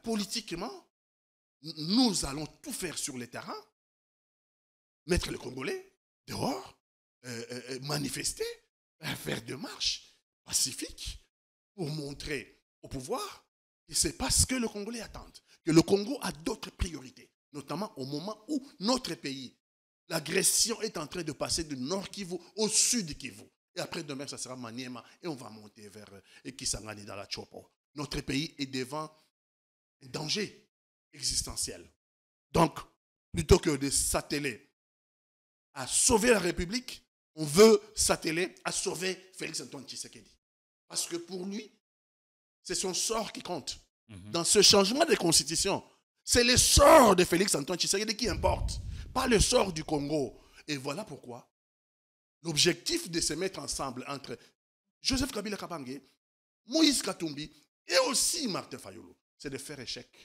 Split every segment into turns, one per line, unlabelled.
Politiquement, nous allons tout faire sur le terrain, mettre les Congolais dehors, manifester, faire des marches pacifiques pour montrer au pouvoir que c'est parce que le Congolais attend, que le Congo a d'autres priorités, notamment au moment où notre pays, l'agression est en train de passer du nord Kivu au sud Kivu. Et après demain, ça sera Maniema et on va monter vers Kisangani dans la Chopo. Notre pays est devant un danger existentiel. Donc, plutôt que de s'atteler à sauver la République, on veut s'atteler à sauver Félix-Antoine Tshisekedi. Parce que pour lui, c'est son sort qui compte. Dans ce changement de constitution, c'est le sort de Félix-Antoine Tshisekedi qui importe, pas le sort du Congo. Et voilà pourquoi l'objectif de se mettre ensemble entre Joseph Kabila Kabange, Moïse Katumbi et aussi Martin Fayulu, c'est de faire échec à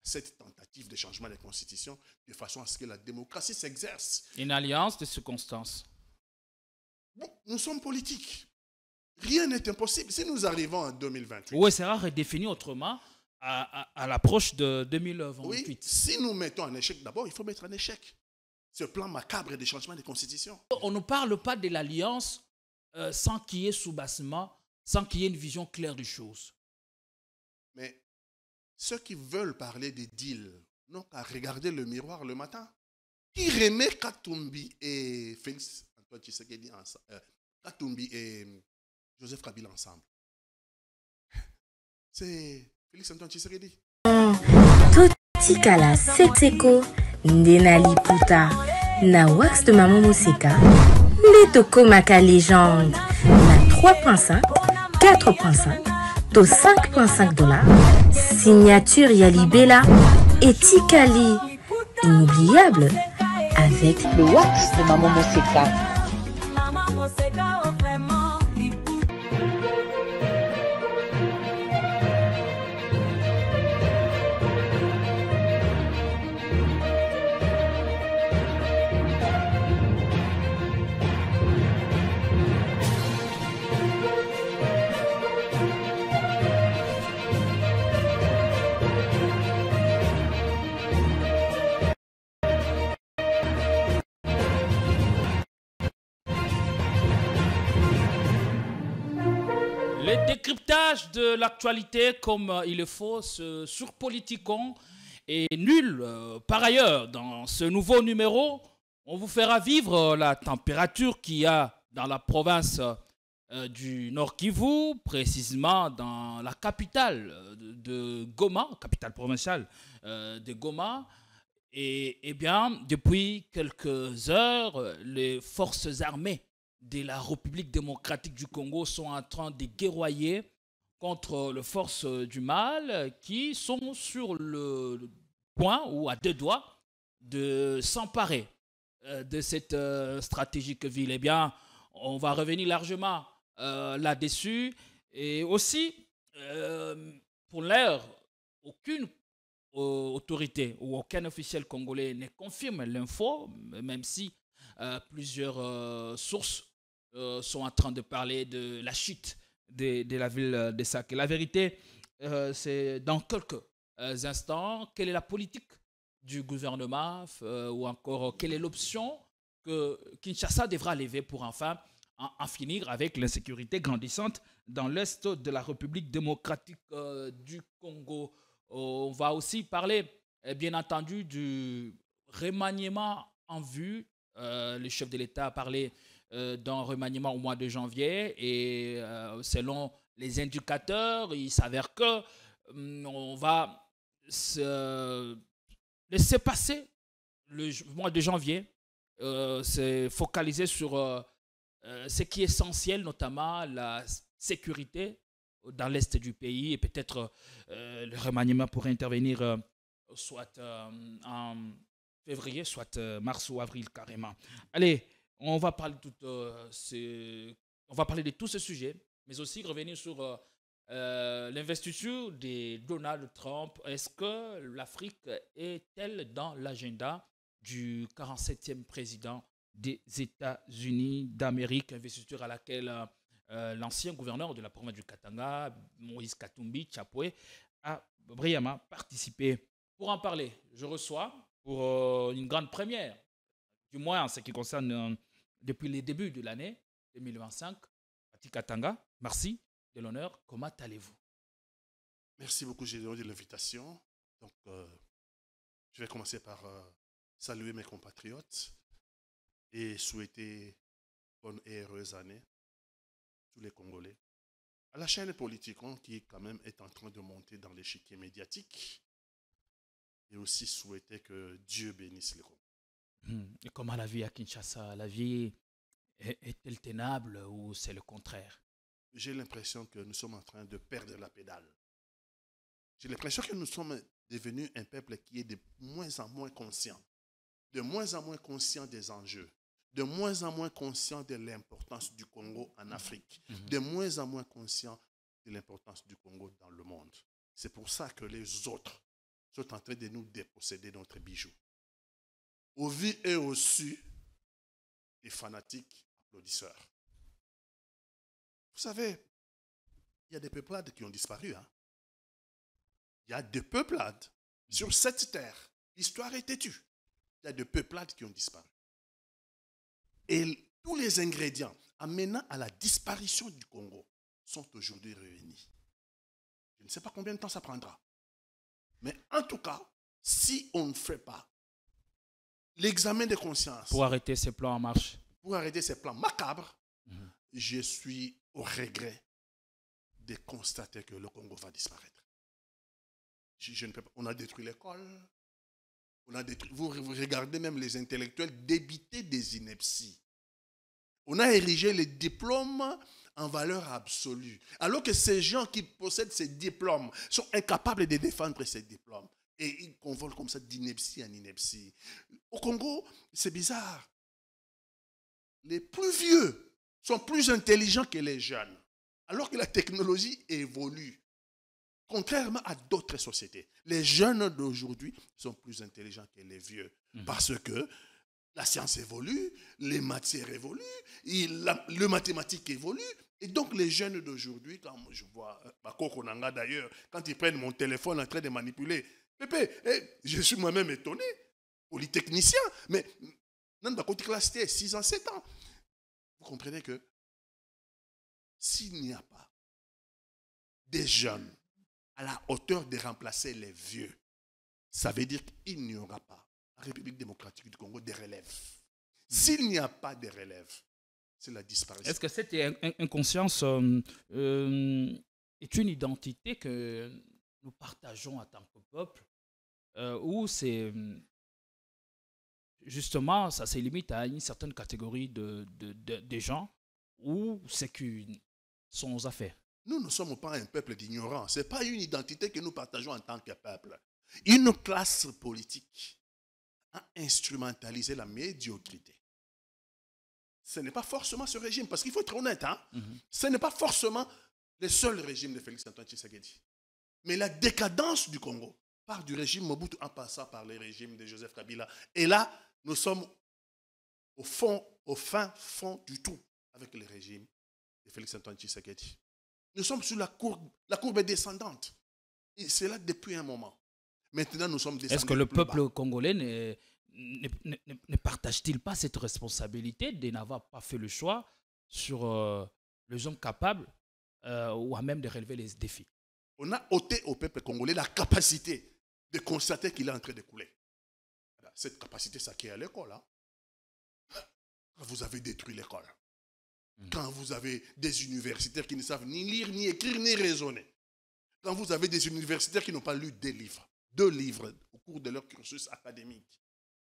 cette tentative de changement de constitution de façon à ce que la démocratie s'exerce.
Une alliance de circonstances.
Bon, nous sommes politiques. Rien n'est impossible. Si nous arrivons en 2028.
Oui, c'est redéfini autrement à l'approche de 2028.
Oui, si nous mettons en échec, d'abord, il faut mettre en échec ce plan macabre de changement de constitution.
On ne parle pas de l'alliance sans qu'il y ait soubassement, sans qu'il y ait une vision claire des choses.
Mais ceux qui veulent parler des deals n'ont qu'à regarder le miroir le matin. Qui remet Katumbi et Félix Antoine Tshisekedi ensemble, Katumbi et Joseph Kabila ensemble? C'est Félix Antoine Tshisekedi.
Totikala Setseko Ndenali Puta na wax de Maman Moseka Netoko Maka légende na 3.5 4.5 to 5.5 $. Signature Yalibela et Tikali inoubliable avec le wax de Maman Moseka.
Le décryptage de l'actualité comme il le faut sur Politicon est nul. Par ailleurs, dans ce nouveau numéro, on vous fera vivre la température qu'il y a dans la province du Nord Kivu, précisément dans la capitale de Goma, capitale provinciale de Goma. Et bien, depuis quelques heures, les forces armées de la République démocratique du Congo sont en train de guerroyer contre les forces du mal qui sont sur le point ou à 2 doigts de s'emparer de cette stratégique ville. Eh bien, on va revenir largement là-dessus. Et aussi, pour l'heure, aucune autorité ou aucun officiel congolais ne confirme l'info, même si plusieurs sources sont en train de parler de la chute de la ville de Sake. La vérité, c'est dans quelques instants, quelle est la politique du gouvernement ou encore quelle est l'option que Kinshasa devra lever pour enfin en finir avec l'insécurité grandissante dans l'est de la République démocratique du Congo. On va aussi parler, bien entendu, du remaniement en vue. Le chef de l'État a parlé d'un remaniement au mois de janvier et selon les indicateurs, il s'avère que on va se laisser passer le mois de janvier, se focaliser sur ce qui est essentiel, notamment la sécurité dans l'est du pays et peut-être le remaniement pourrait intervenir soit en février, soit mars ou avril carrément. Allez, on va parler de tous ces sujets, mais aussi revenir sur l'investiture de Donald Trump. Est-ce que l'Afrique est-elle dans l'agenda du 47e président des États-Unis d'Amérique, investiture à laquelle l'ancien gouverneur de la province du Katanga, Moïse Katumbi Chapwe, a brillamment participé. Pour en parler, je reçois pour une grande première, du moins en ce qui concerne depuis les débuts de l'année 2025, Fatih Katanga. Merci de l'honneur. Comment allez-vous?
Merci beaucoup, Gédéon, de l'invitation. Donc, je vais commencer par saluer mes compatriotes et souhaiter bonne et heureuse année à tous les Congolais. À la chaîne politique, qui quand même est en train de monter dans l'échiquier médiatique, et aussi souhaiter que Dieu bénisse le Congo.
Et comment la vie à Kinshasa? La vie est-elle tenable ou c'est le contraire?
J'ai l'impression que nous sommes en train de perdre la pédale. J'ai l'impression que nous sommes devenus un peuple qui est de moins en moins conscient, de moins en moins conscient des enjeux, de moins en moins conscient de l'importance du Congo en Afrique, de moins en moins conscient de l'importance du Congo dans le monde. C'est pour ça que les autres sont en train de nous déposséder notre bijou. Au vu et au su des fanatiques applaudisseurs. Vous savez, il y a des peuplades qui ont disparu. Il y a des peuplades sur cette terre. L'histoire est têtue. Il y a des peuplades qui ont disparu. Et tous les ingrédients amenant à la disparition du Congo sont aujourd'hui réunis. Je ne sais pas combien de temps ça prendra. Mais en tout cas, si on ne fait pas l'examen de conscience...
Pour arrêter ces plans en marche.
Pour arrêter ces plans macabres, je suis au regret de constater que le Congo va disparaître. Je ne peux pas. On a détruit l'école. Vous regardez même les intellectuels débiter des inepties. On a érigé les diplômes en valeur absolue. Alors que ces gens qui possèdent ces diplômes sont incapables de défendre ces diplômes. Et ils convolent comme ça d'ineptie en ineptie. Au Congo, c'est bizarre. Les plus vieux sont plus intelligents que les jeunes. Alors que la technologie évolue. Contrairement à d'autres sociétés, les jeunes d'aujourd'hui sont plus intelligents que les vieux. Parce que la science évolue, les matières évoluent, le mathématique évolue. Et donc les jeunes d'aujourd'hui, quand je vois Bako Konanga d'ailleurs, quand ils prennent mon téléphone en train de manipuler, Pépé, je suis moi-même étonné, polytechnicien, mais dans Bako classe 6 ans, 7 ans. Vous comprenez que s'il n'y a pas des jeunes à la hauteur de remplacer les vieux, ça veut dire qu'il n'y aura pas en République démocratique du Congo des relèves. S'il n'y a pas de relèves, c'est la disparition.
Est-ce que cette inconscience est une identité que nous partageons en tant que peuple ou c'est justement, ça se limite à une certaine catégorie de gens ou c'est qu'ils sont aux affaires?
Nous ne sommes pas un peuple d'ignorants. Ce n'est pas une identité que nous partageons en tant que peuple. Une classe politique a instrumentalisé la médiocrité. Ce n'est pas forcément ce régime, parce qu'il faut être honnête, ce n'est pas forcément le seul régime de Félix-Antoine Tshisekedi. Mais la décadence du Congo part du régime Mobutu en passant par le régime de Joseph Kabila. Et là, nous sommes au fin fond du tout avec le régime de Félix-Antoine Tshisekedi. Nous sommes sur la courbe descendante. Et c'est là depuis un moment. Maintenant, nous sommes descendus.
Est-ce que le peuple congolais ne partage-t-il pas cette responsabilité de n'avoir pas fait le choix sur les hommes capables ou à même de relever les défis?
On a ôté au peuple congolais la capacité de constater qu'il est en train de couler. Cette capacité s'acquiert à l'école. Quand vous avez détruit l'école. Quand vous avez des universitaires qui ne savent ni lire, ni écrire, ni raisonner. Quand vous avez des universitaires qui n'ont pas lu 2 livres au cours de leur cursus académique,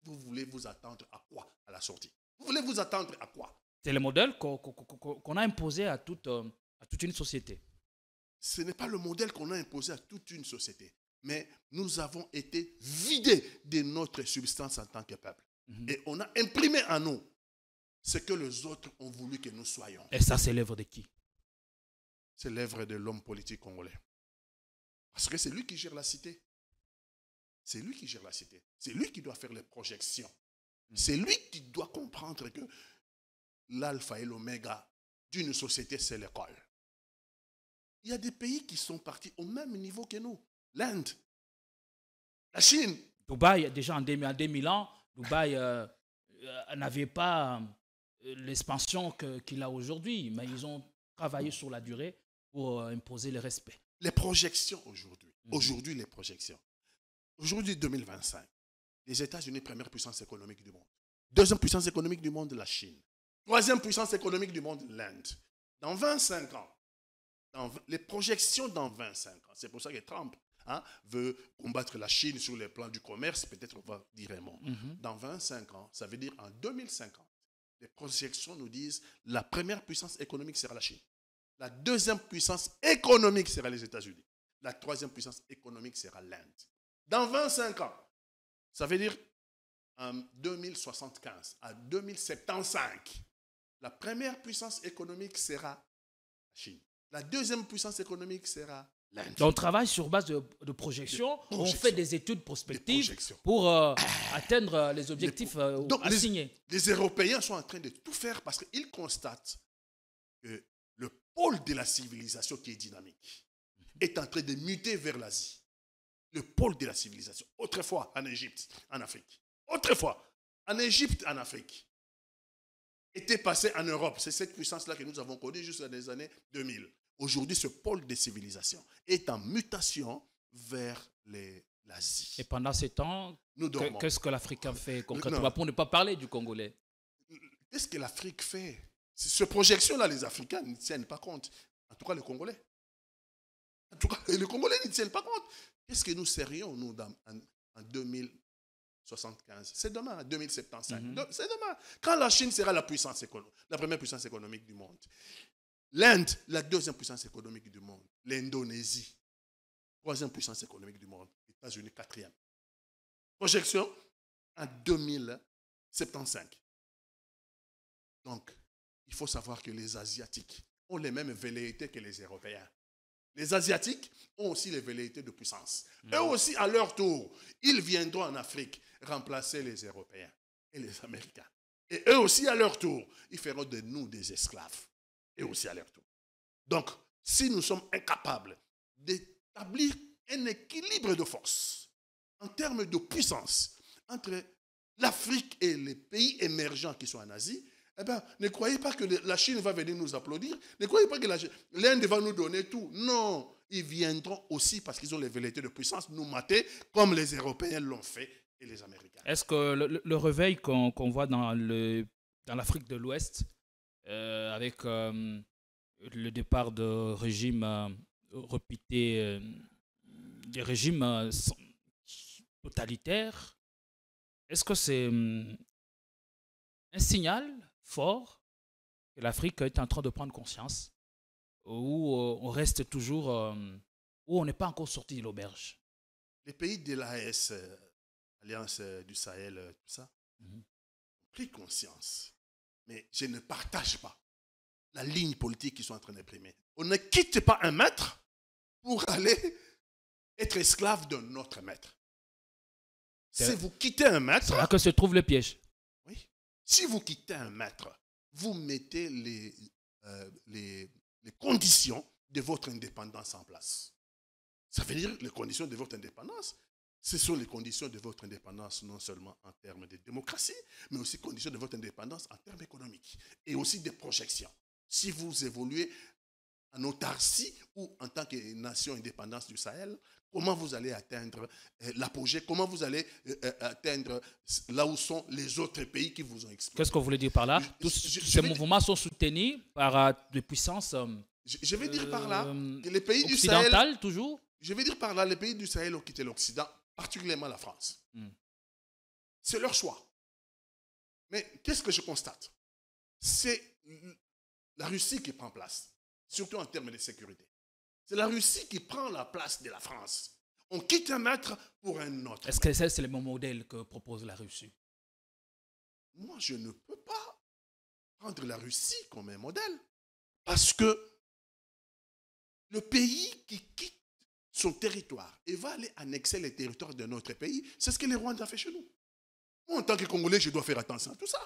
vous voulez vous attendre à quoi à la sortie? Vous voulez vous attendre à quoi?
C'est le modèle qu'on a imposé à toute une société.
Ce n'est pas le modèle qu'on a imposé à toute une société. Mais nous avons été vidés de notre substance en tant que peuple. Et on a imprimé en nous ce que les autres ont voulu que nous soyons.
Et ça, c'est l'œuvre de qui?
C'est l'œuvre de l'homme politique congolais. Parce que c'est lui qui gère la cité. C'est lui qui gère la cité. C'est lui qui doit faire les projections. C'est lui qui doit comprendre que l'alpha et l'oméga d'une société, c'est l'école. Il y a des pays qui sont partis au même niveau que nous. l'Inde, la Chine.
Dubaï, déjà en 2000 ans, Dubaï n'avait pas l'expansion qu'il a aujourd'hui, mais ils ont travaillé sur la durée pour imposer le respect.
Les projections aujourd'hui, les projections. Aujourd'hui, 2025, les États-Unis, première puissance économique du monde. Deuxième puissance économique du monde, la Chine. Troisième puissance économique du monde, l'Inde. Dans 25 ans, les projections dans 25 ans, c'est pour ça que Trump veut combattre la Chine sur le plan du commerce, peut-être on va dire un mot. Dans 25 ans, ça veut dire en 2050, les projections nous disent la première puissance économique sera la Chine. La deuxième puissance économique sera les États-Unis. La troisième puissance économique sera l'Inde. Dans 25 ans, ça veut dire en 2075 à 2075, la première puissance économique sera la Chine. La deuxième puissance économique sera l'Inde.
Donc, on travaille sur base de projections. On fait des études prospectives pour atteindre les objectifs assignés.
Les Européens sont en train de tout faire parce qu'ils constatent que le pôle de la civilisation qui est dynamique est en train de muter vers l'Asie. Le pôle de la civilisation. Autrefois, en Égypte, en Afrique. Autrefois, en Égypte, en Afrique. Était passé en Europe. C'est cette puissance-là que nous avons connue jusqu'à les années 2000. Aujourd'hui, ce pôle de civilisation est en mutation vers l'Asie.
Et pendant ce temps, qu'est-ce que l'Africain fait concrètement
Non.
pour ne pas parler du Congolais?
Qu'est-ce que l'Afrique fait? Cette projection-là, les Africains ne tiennent pas compte. En tout cas, les Congolais. En tout cas, les Congolais ne tiennent pas compte. Qu'est-ce que nous serions, nous, en 2075? C'est demain, en 2075. C'est demain. Quand la Chine sera la première puissance économique du monde. L'Inde, la deuxième puissance économique du monde. L'Indonésie, troisième puissance économique du monde. Les États-Unis, quatrième. Projection en 2075. Donc, il faut savoir que les Asiatiques ont les mêmes velléités que les Européens. Les Asiatiques ont aussi les velléités de puissance. Eux aussi, à leur tour, ils viendront en Afrique remplacer les Européens et les Américains. Et eux aussi, à leur tour, ils feront de nous des esclaves. Et aussi à leur tour. Donc, si nous sommes incapables d'établir un équilibre de force en termes de puissance entre l'Afrique et les pays émergents qui sont en Asie, eh bien, ne croyez pas que la Chine va venir nous applaudir. Ne croyez pas que l'Inde va nous donner tout. Non, ils viendront aussi parce qu'ils ont les velléités de puissance nous mater comme les Européens l'ont fait et les Américains.
Est-ce que le réveil qu'on voit dans l'Afrique de l'Ouest, avec le départ de régimes repités, des régimes totalitaires, est-ce que c'est un signal fort que l'Afrique est en train de prendre conscience, où on reste toujours, où on n'est pas encore sorti de l'auberge?
Les pays de l'AS, Alliance du Sahel, tout ça, ont pris conscience. Mais je ne partage pas la ligne politique qu'ils sont en train d'imprimer. On ne quitte pas un maître pour aller être esclave d'un autre maître. Si vous quittez un maître...
C'est là que se trouve le piège.
Oui. Si vous quittez un maître, vous mettez les conditions de votre indépendance en place. Ça veut dire les conditions de votre indépendance. Ce sont les conditions de votre indépendance, non seulement en termes de démocratie, mais aussi conditions de votre indépendance en termes économiques et aussi des projections. Si vous évoluez en autarcie ou en tant que nation indépendante du Sahel, comment vous allez atteindre l'apogée, comment vous allez atteindre là où sont les autres pays qui vous ont expliqué.
Qu'est-ce que vous voulez dire par là? Ces mouvements sont soutenus par des puissances
je vais dire par là que les pays du
Sahel, toujours.
Je vais dire par là, les pays du Sahel ont quitté l'Occident, particulièrement la France. C'est leur choix. Mais qu'est-ce que je constate? C'est la Russie qui prend place, surtout en termes de sécurité. C'est la Russie qui prend la place de la France. On quitte un maître pour un autre.
Est-ce que c'est le même modèle que propose la Russie?
Moi, je ne peux pas prendre la Russie comme un modèle. Parce que le pays qui quitte son territoire et va aller annexer les territoires de notre pays, c'est ce que les Rwandais ont fait chez nous. Moi, en tant que Congolais, je dois faire attention à tout ça.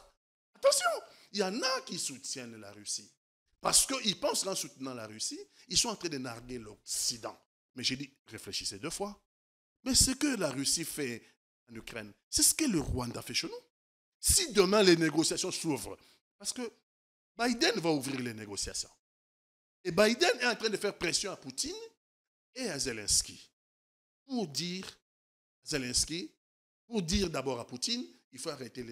Attention, il y en a qui soutiennent la Russie. Parce qu'ils pensent qu'en soutenant la Russie, ils sont en train de narguer l'Occident. Mais j'ai dit, réfléchissez 2 fois. Mais ce que la Russie fait en Ukraine, c'est ce que le Rwanda fait chez nous. Si demain les négociations s'ouvrent, parce que Biden va ouvrir les négociations. Et Biden est en train de faire pression à Poutine et à Zelensky pour dire d'abord à Poutine, il faut arrêter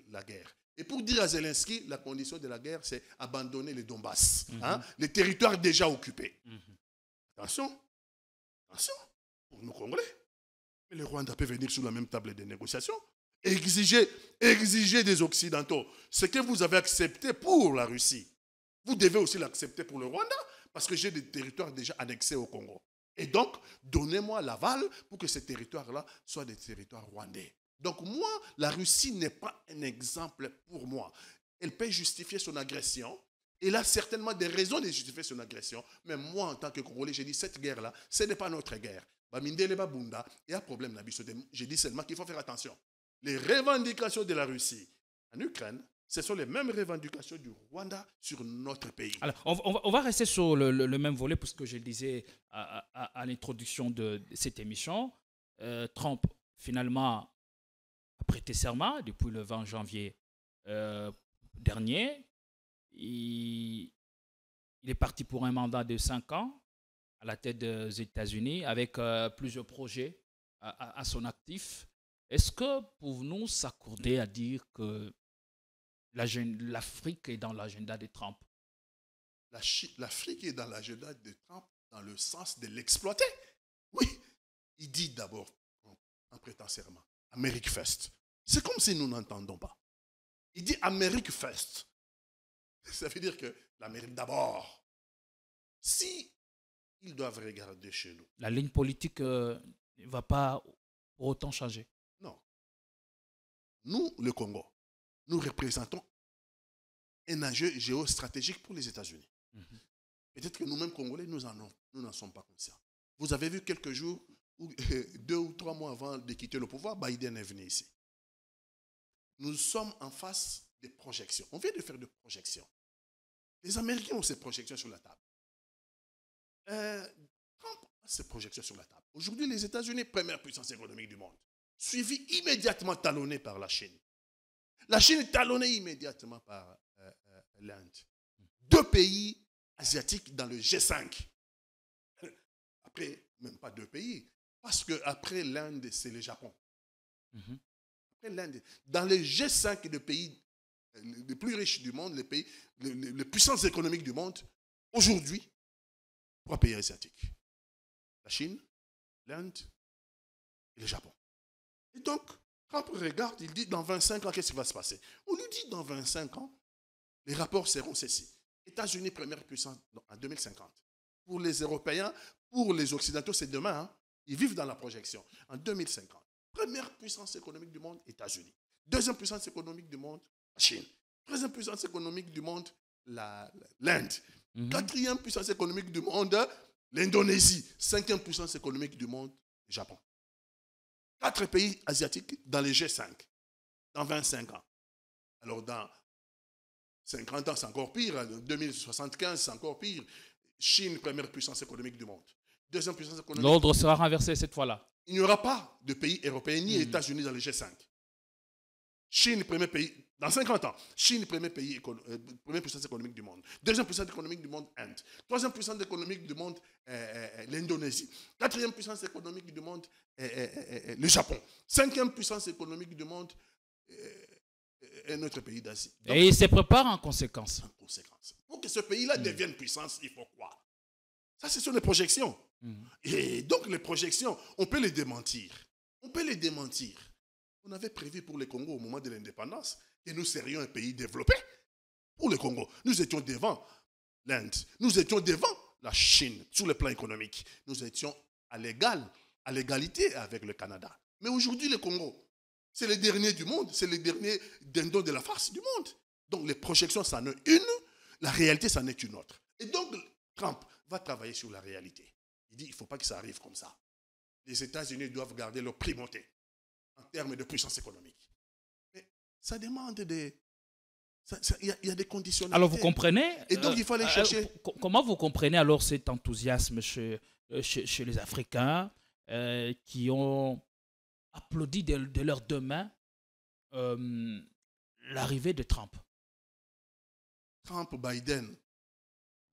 la guerre. Et pour dire à Zelensky, la condition de la guerre, c'est abandonner les Donbass, les territoires déjà occupés. Attention, pour nous Congolais. Mais le Rwanda peut venir sur la même table de négociation, exiger des Occidentaux ce que vous avez accepté pour la Russie. Vous devez aussi l'accepter pour le Rwanda, parce que j'ai des territoires déjà annexés au Congo. Et donc, donnez-moi l'aval pour que ces territoires-là soient des territoires rwandais. Donc moi, la Russie n'est pas un exemple pour moi. Elle peut justifier son agression. Elle a certainement des raisons de justifier son agression. Mais moi, en tant que Congolais, j'ai dit, cette guerre-là, ce n'est pas notre guerre. Il y a un problème. J'ai dit seulement qu'il faut faire attention. Les revendications de la Russie en Ukraine, ce sont les mêmes revendications du Rwanda sur notre pays.
Alors, on va rester sur le même volet, puisque je le disais à l'introduction de cette émission. Trump, finalement, a prêté serment depuis le 20 janvier dernier. Il est parti pour un mandat de 5 ans à la tête des États-Unis avec plusieurs projets à son actif. Est-ce que pouvons-nous s'accorder à dire que l'Afrique est dans l'agenda de Trump?
L'Afrique est dans l'agenda de Trump dans le sens de l'exploiter. Oui, il dit d'abord, en prêtant serment, America First. C'est comme si nous n'entendons pas. Il dit America First. Ça veut dire que l'Amérique d'abord. Si ils doivent regarder chez nous.
La ligne politique ne va pas pour autant changer.
Non. Nous, le Congo, nous représentons un enjeu géostratégique pour les États-Unis. Peut-être que nous-mêmes, Congolais, nous n'en sommes pas conscients. Vous avez vu quelques jours, 2 ou 3 mois avant de quitter le pouvoir, Biden est venu ici. Nous sommes en face des projections. On vient de faire des projections. Les Américains ont ces projections sur la table. Trump a ces projections sur la table. Aujourd'hui, les États-Unis, première puissance économique du monde, suivi immédiatement talonné par la Chine. La Chine est talonnée immédiatement par l'Inde. 2 pays asiatiques dans le G5. Après, même pas 2 pays, parce qu'après l'Inde, c'est le Japon. Après l'Inde, dans le G5 de pays les plus riches du monde, les puissances économiques du monde, aujourd'hui, 3 pays asiatiques. La Chine, l'Inde et le Japon. Et donc, Trump regarde, il dit dans 25 ans, qu'est-ce qui va se passer? On lui dit dans 25 ans, les rapports seront ceci. États-Unis, première puissance en 2050. Pour les Européens, pour les Occidentaux, c'est demain. Hein? Ils vivent dans la projection. En 2050, première puissance économique du monde, États-Unis. Deuxième puissance économique du monde, la Chine. Troisième puissance économique du monde, l'Inde. Quatrième puissance économique du monde, l'Indonésie. 5e puissance économique du monde, le Japon. 4 pays asiatiques dans les G5, dans 25 ans. Alors, dans 50 ans, c'est encore pire. En 2075, c'est encore pire. Chine, première puissance économique du monde. Deuxième puissance économique.
L'ordre sera renversé cette fois-là.
Il n'y aura pas de pays européens ni États-Unis dans les G5. Chine, premier pays, dans 50 ans, Chine, première puissance économique du monde. Deuxième puissance économique du monde, Inde. Troisième puissance économique du monde, l'Indonésie. Quatrième puissance économique du monde, le Japon. 5e puissance économique du monde, notre pays d'Asie.
Et il se prépare en conséquence.
En conséquence. Pour que ce pays-là devienne puissance, il faut quoi? Ça, ce sont les projections. Et donc, les projections, on peut les démentir. On peut les démentir. On avait prévu pour le Congo au moment de l'indépendance que nous serions un pays développé. Pour le Congo, nous étions devant l'Inde. Nous étions devant la Chine sur le plan économique. Nous étions à l'égalité avec le Canada. Mais aujourd'hui, le Congo, c'est le dernier du monde. C'est le dernier dindon de la farce du monde. Donc, les projections, ça en est une. La réalité, ça en est une autre. Et donc, Trump va travailler sur la réalité. Il dit, il ne faut pas que ça arrive comme ça. Les États-Unis doivent garder leur primauté en termes de puissance économique. Mais ça demande des... Il y a des conditionnalités.
Alors vous comprenez
Et donc il faut aller chercher...
Comment vous comprenez alors cet enthousiasme chez chez les Africains qui ont applaudi de leurs deux mains l'arrivée de Trump.
Trump, Biden,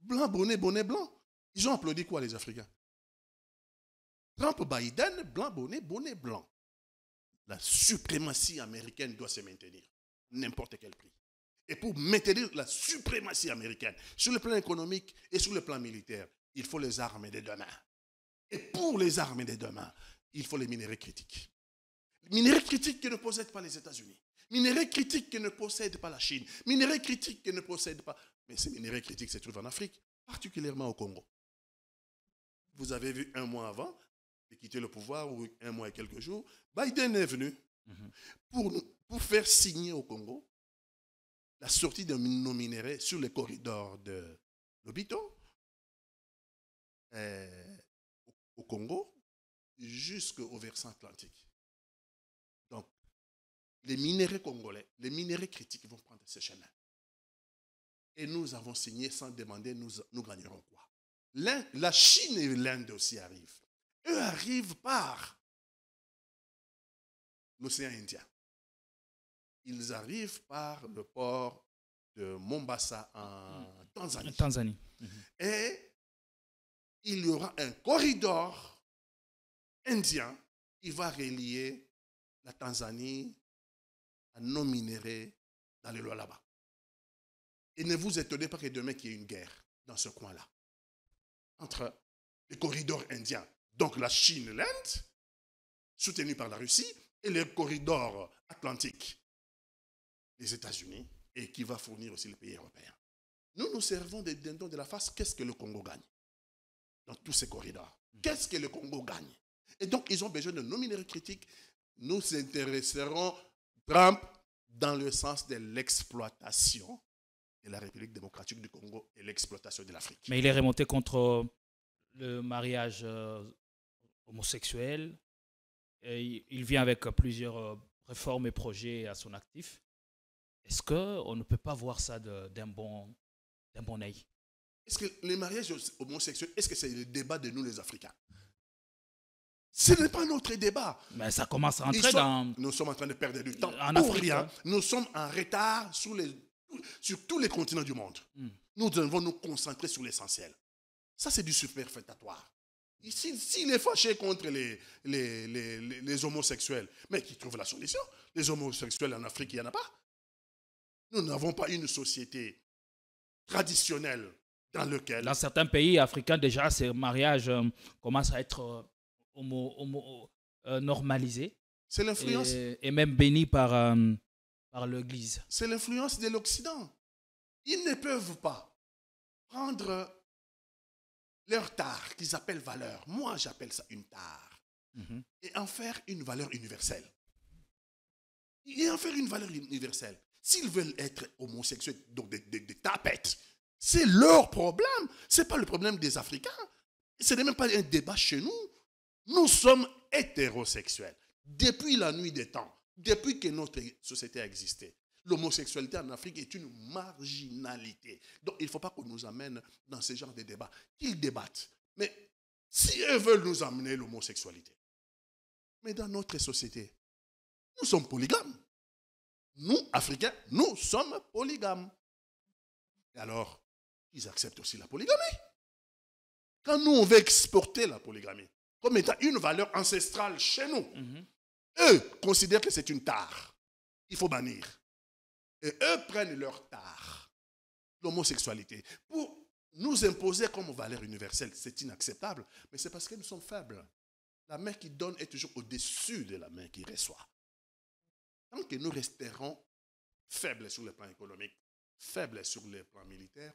blanc, bonnet, bonnet, blanc. Ils ont applaudi quoi, les Africains? Trump, Biden, blanc, bonnet, bonnet, blanc. La suprématie américaine doit se maintenir, n'importe quel prix. Et pour maintenir la suprématie américaine sur le plan économique et sur le plan militaire, il faut les armes de demain. Et pour les armes de demain, il faut les minéraux critiques. Minéraux critiques que ne possèdent pas les États-Unis. Minéraux critiques que ne possède pas la Chine. Minéraux critiques que ne possède pas... Mais ces minéraux critiques se trouvent en Afrique, particulièrement au Congo. Vous avez vu un mois avant de quitter le pouvoir, ou un mois et quelques jours, Biden est venu pour faire signer au Congo la sortie de nos minéraux sur les corridors de Lobito, au Congo, jusqu'au versant atlantique. Donc, les minéraux congolais, les minéraux critiques vont prendre ce chemin. Et nous avons signé sans demander, nous gagnerons quoi? La Chine et l'Inde aussi arrivent. Eux arrivent par l'océan Indien. Ils arrivent par le port de Mombasa en Tanzanie. Et il y aura un corridor indien qui va relier la Tanzanie à nos minéraux dans les lois là-bas. Et ne vous étonnez pas que demain qu'il y ait une guerre dans ce coin-là. Entre les corridors indiens, donc la Chine et l'Inde, soutenus par la Russie, et les corridors atlantiques, les États-Unis, et qui va fournir aussi les pays européens. Nous servons des dindons de la face. Qu'est-ce que le Congo gagne dans tous ces corridors? Qu'est-ce que le Congo gagne? Et donc, ils ont besoin de nos minéraux critiques. Nous intéresserons Trump dans le sens de l'exploitation de la République démocratique du Congo et l'exploitation de l'Afrique.
Mais il est remonté contre le mariage homosexuel. Et il vient avec plusieurs réformes et projets à son actif. Est-ce qu'on ne peut pas voir ça d'un bon œil?
Est-ce que les mariages homosexuels, est-ce que c'est le débat de nous les Africains? Ce n'est pas notre débat.
Mais ça commence à entrer dans...
Nous sommes en train de perdre du temps
en
pour
Afrique,
rien.
hein.
Nous sommes en retard sur tous les continents du monde. Nous devons nous concentrer sur l'essentiel. Ça, c'est du superfétatoire. S'il est fâché contre les homosexuels, mais qui trouve la solution. Les homosexuels en Afrique, il n'y en a pas. Nous n'avons pas une société traditionnelle dans laquelle...
Dans certains pays africains, déjà, ces mariages commencent à être normalisés.
C'est l'influence.
Et même bénis par l'Église.
C'est l'influence de l'Occident. Ils ne peuvent pas prendre leur tare qu'ils appellent valeur. Moi, j'appelle ça une tare. Et en faire une valeur universelle. Et en faire une valeur universelle. S'ils veulent être homosexuels, donc des tapettes, c'est leur problème. Ce n'est pas le problème des Africains. Ce n'est même pas un débat chez nous. Nous sommes hétérosexuels. Depuis la nuit des temps, depuis que notre société a existé, l'homosexualité en Afrique est une marginalité. Donc, il ne faut pas qu'on nous amène dans ce genre de débat. Qu'ils débattent. Mais si eux veulent nous amener l'homosexualité, mais dans notre société, nous sommes polygames. Nous, Africains, nous sommes polygames. Et alors, ils acceptent aussi la polygamie. Quand nous, on veut exporter la polygamie comme étant une valeur ancestrale chez nous, eux considèrent que c'est une tare. Il faut bannir. Et eux prennent leur tare, l'homosexualité, pour nous imposer comme valeur universelle. C'est inacceptable, mais c'est parce que nous sommes faibles. La main qui donne est toujours au-dessus de la main qui reçoit. Tant que nous resterons faibles sur le plan économique, faibles sur le plan militaire,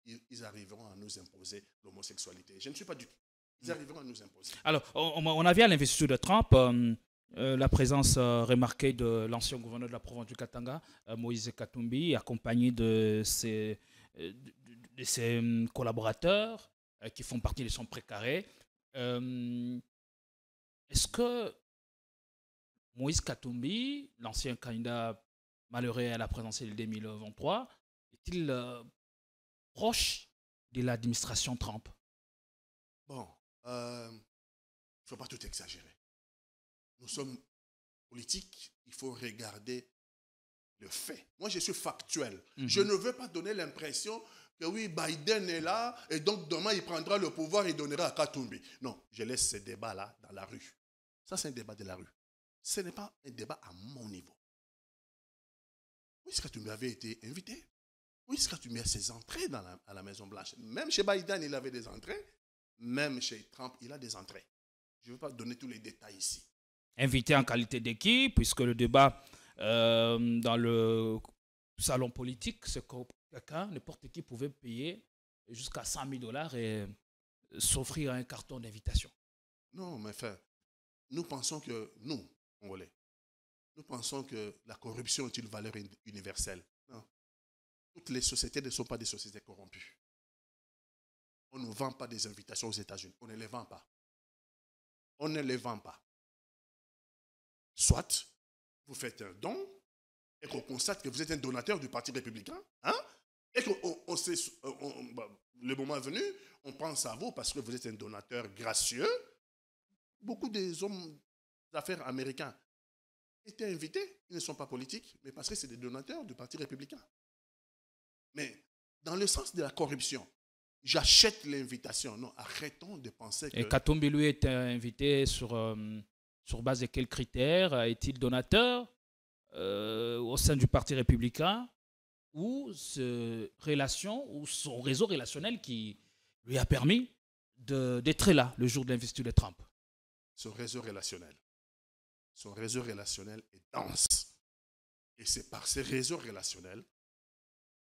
ils arriveront à nous imposer l'homosexualité. Je ne suis pas du tout. Ils arriveront à nous imposer.
Alors, on a vu à l'investiture de Trump la présence remarquée de l'ancien gouverneur de la province du Katanga, Moïse Katumbi, accompagné de ses collaborateurs qui font partie de son précaré. Est-ce que Moïse Katumbi, l'ancien candidat malheureux à la présidentielle de 2023, est-il proche de l'administration Trump?
Bon, ne faut pas tout exagérer. Nous sommes politiques, il faut regarder le fait. Moi, je suis factuel. Je ne veux pas donner l'impression que oui, Biden est là et donc demain, il prendra le pouvoir et donnera à Katumbi. Non, je laisse ce débat-là dans la rue. Ça, c'est un débat de la rue. Ce n'est pas un débat à mon niveau. Moïse Katumbi avait été invité. Moïse Katumbi a ses entrées à la Maison-Blanche. Même chez Biden, il avait des entrées. Même chez Trump, il a des entrées. Je ne vais pas donner tous les détails ici.
Invité en qualité d'équipe, puisque le débat dans le salon politique, c'est que quelqu'un, n'importe qui pouvait payer jusqu'à $100 000 et s'offrir un carton d'invitation.
Non, mais enfin, nous pensons que, nous, Congolais, nous pensons que la corruption est une valeur universelle. Non. Toutes les sociétés ne sont pas des sociétés corrompues. On ne vend pas des invitations aux États-Unis. On ne les vend pas. On ne les vend pas. Soit vous faites un don et qu'on constate que vous êtes un donateur du Parti républicain, hein, et que le moment venu, on pense à vous parce que vous êtes un donateur gracieux. Beaucoup des hommes d'affaires américains étaient invités, ils ne sont pas politiques, mais parce que c'est des donateurs du Parti républicain. Mais dans le sens de la corruption, j'achète l'invitation. Non, arrêtons de penser que...
Et Katumbi, lui, était invité sur base de quels critères? Est-il donateur au sein du Parti républicain ou son réseau relationnel qui lui a permis d'être là le jour de l'investiture de Trump?
Son réseau relationnel est dense. Et c'est par ce réseau relationnel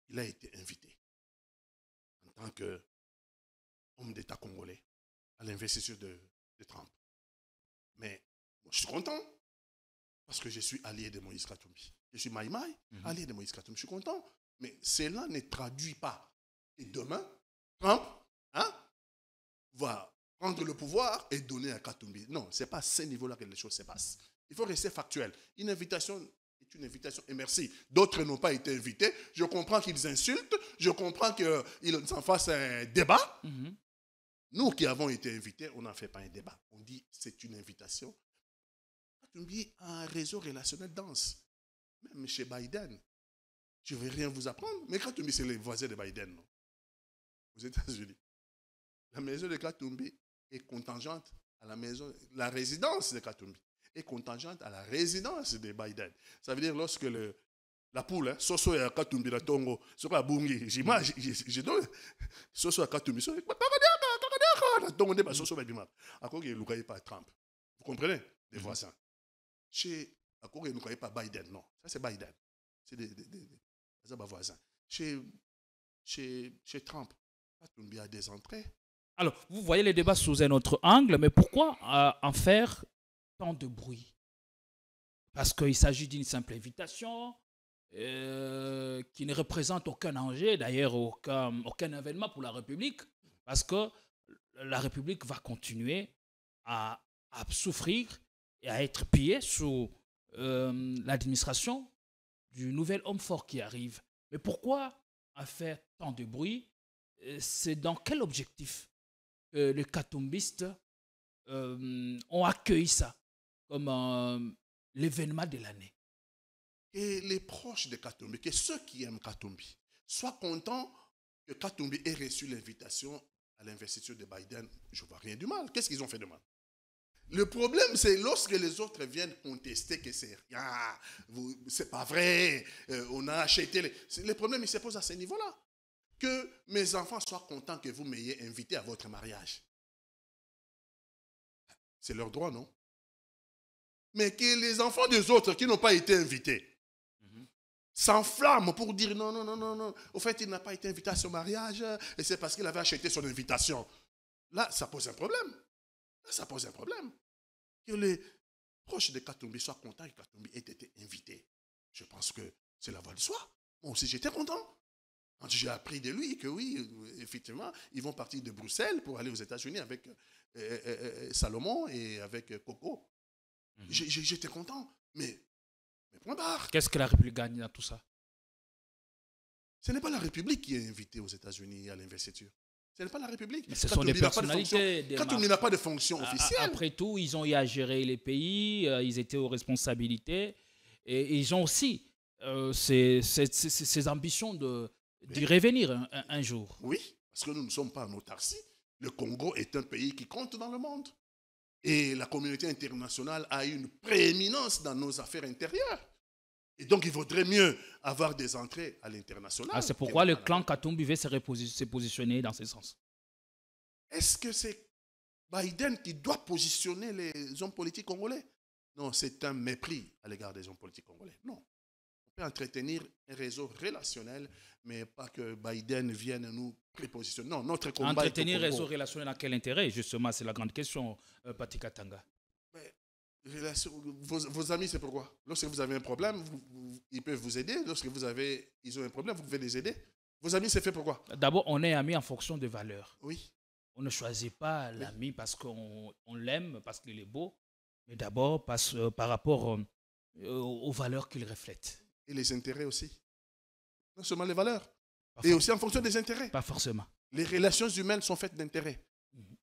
qu'il a été invité en tant qu'homme d'État congolais à l'investiture de Trump. Mais moi, je suis content parce que je suis allié de Moïse Katumbi. Je suis Maïmaï, allié de Moïse Katumbi. Je suis content. Mais cela ne traduit pas. Et demain, Trump va prendre le pouvoir et donner à Katumbi. Non, ce n'est pas à ce niveau-là que les choses se passent. Il faut rester factuel. Une invitation est une invitation. Et merci. D'autres n'ont pas été invités. Je comprends qu'ils insultent. Je comprends qu'ils en fassent un débat. Nous qui avons été invités, on n'en fait pas un débat. On dit c'est une invitation. Katumbi a un réseau relationnel dense. Même chez Biden. Je ne vais rien vous apprendre. Mais Katumbi, c'est les voisins de Biden, non? Aux États-Unis. La maison de Katumbi est contingente à la résidence de Katumbi est contingente à la résidence de Biden. Ça veut dire lorsque la poule, Soso et Katumbi, la Tongo, sur la Bungi, j'ai donné Soso et Katumbi, Soso et pas Trump. Vous comprenez? Des voisins. Chez Akore, nous ne pas Biden, non. Ça, c'est Biden. C'est des voisins. Chez Trump, Katumbi a des entrées.
Alors, vous voyez les débats sous un autre angle, mais pourquoi en faire tant de bruit? Parce qu'il s'agit d'une simple invitation qui ne représente aucun danger, d'ailleurs aucun événement pour la République, parce que la République va continuer à souffrir et à être pillée sous l'administration du nouvel homme fort qui arrive. Mais pourquoi en faire tant de bruit? C'est dans quel objectif les katumbistes ont accueilli ça comme l'événement de l'année?
Et les proches de Katumbi, que ceux qui aiment Katumbi, soient contents que Katumbi ait reçu l'invitation à l'investiture de Biden. Je ne vois rien du mal. Qu'est-ce qu'ils ont fait de mal? Le problème, c'est lorsque les autres viennent contester que c'est rien, c'est pas vrai, on a acheté. Le problème, il se pose à ce niveau-là. Que mes enfants soient contents que vous m'ayez invité à votre mariage. C'est leur droit, non? Mais que les enfants des autres qui n'ont pas été invités s'enflamment pour dire non. Au fait, il n'a pas été invité à son mariage et c'est parce qu'il avait acheté son invitation. Là, ça pose un problème. Que les proches de Katumbi soient contents que Katumbi ait été invité. Je pense que c'est la voie de soi. Moi aussi, j'étais content. Quand j'ai appris de lui que oui, effectivement, ils vont partir de Bruxelles pour aller aux États-Unis avec Salomon et avec Coco. J'étais content. Mais point barre.
Qu'est-ce que la République gagne dans tout ça?
Ce n'est pas la République qui est invitée aux États-Unis à l'investiture. Ce n'est pas la République.
Mais ce sont des personnalités.
Quand on n'a pas de fonction officielle.
Après tout, ils ont eu à gérer les pays, ils étaient aux responsabilités et ils ont aussi ces ambitions d'y revenir un jour.
Oui, parce que nous ne sommes pas en autarcie. Le Congo est un pays qui compte dans le monde. Et la communauté internationale a une prééminence dans nos affaires intérieures. Et donc, il vaudrait mieux avoir des entrées à l'international.
C'est pourquoi le clan Katumbi veut se positionner dans ce sens.
Est-ce que c'est Biden qui doit positionner les hommes politiques congolais? Non, c'est un mépris à l'égard des hommes politiques congolais. Non. On peut entretenir un réseau relationnel, mais pas que Biden vienne nous prépositionner. Non, notre combat
entretenir un réseau relationnel à quel intérêt? Justement, c'est la grande question, Pati Katanga.
Vos amis, c'est pourquoi? Lorsque vous avez un problème, ils peuvent vous aider. Lorsque ils ont un problème, vous pouvez les aider. Vos amis, c'est fait pourquoi? D'abord,
on est amis en fonction de valeurs.
Oui.
On ne choisit pas l'ami parce qu'on l'aime, parce qu'il est beau, mais d'abord par rapport aux valeurs qu'il reflète.
Et les intérêts aussi. Non seulement les valeurs, et aussi en fonction des intérêts.
Pas forcément.
Les relations humaines sont faites d'intérêts. Il ne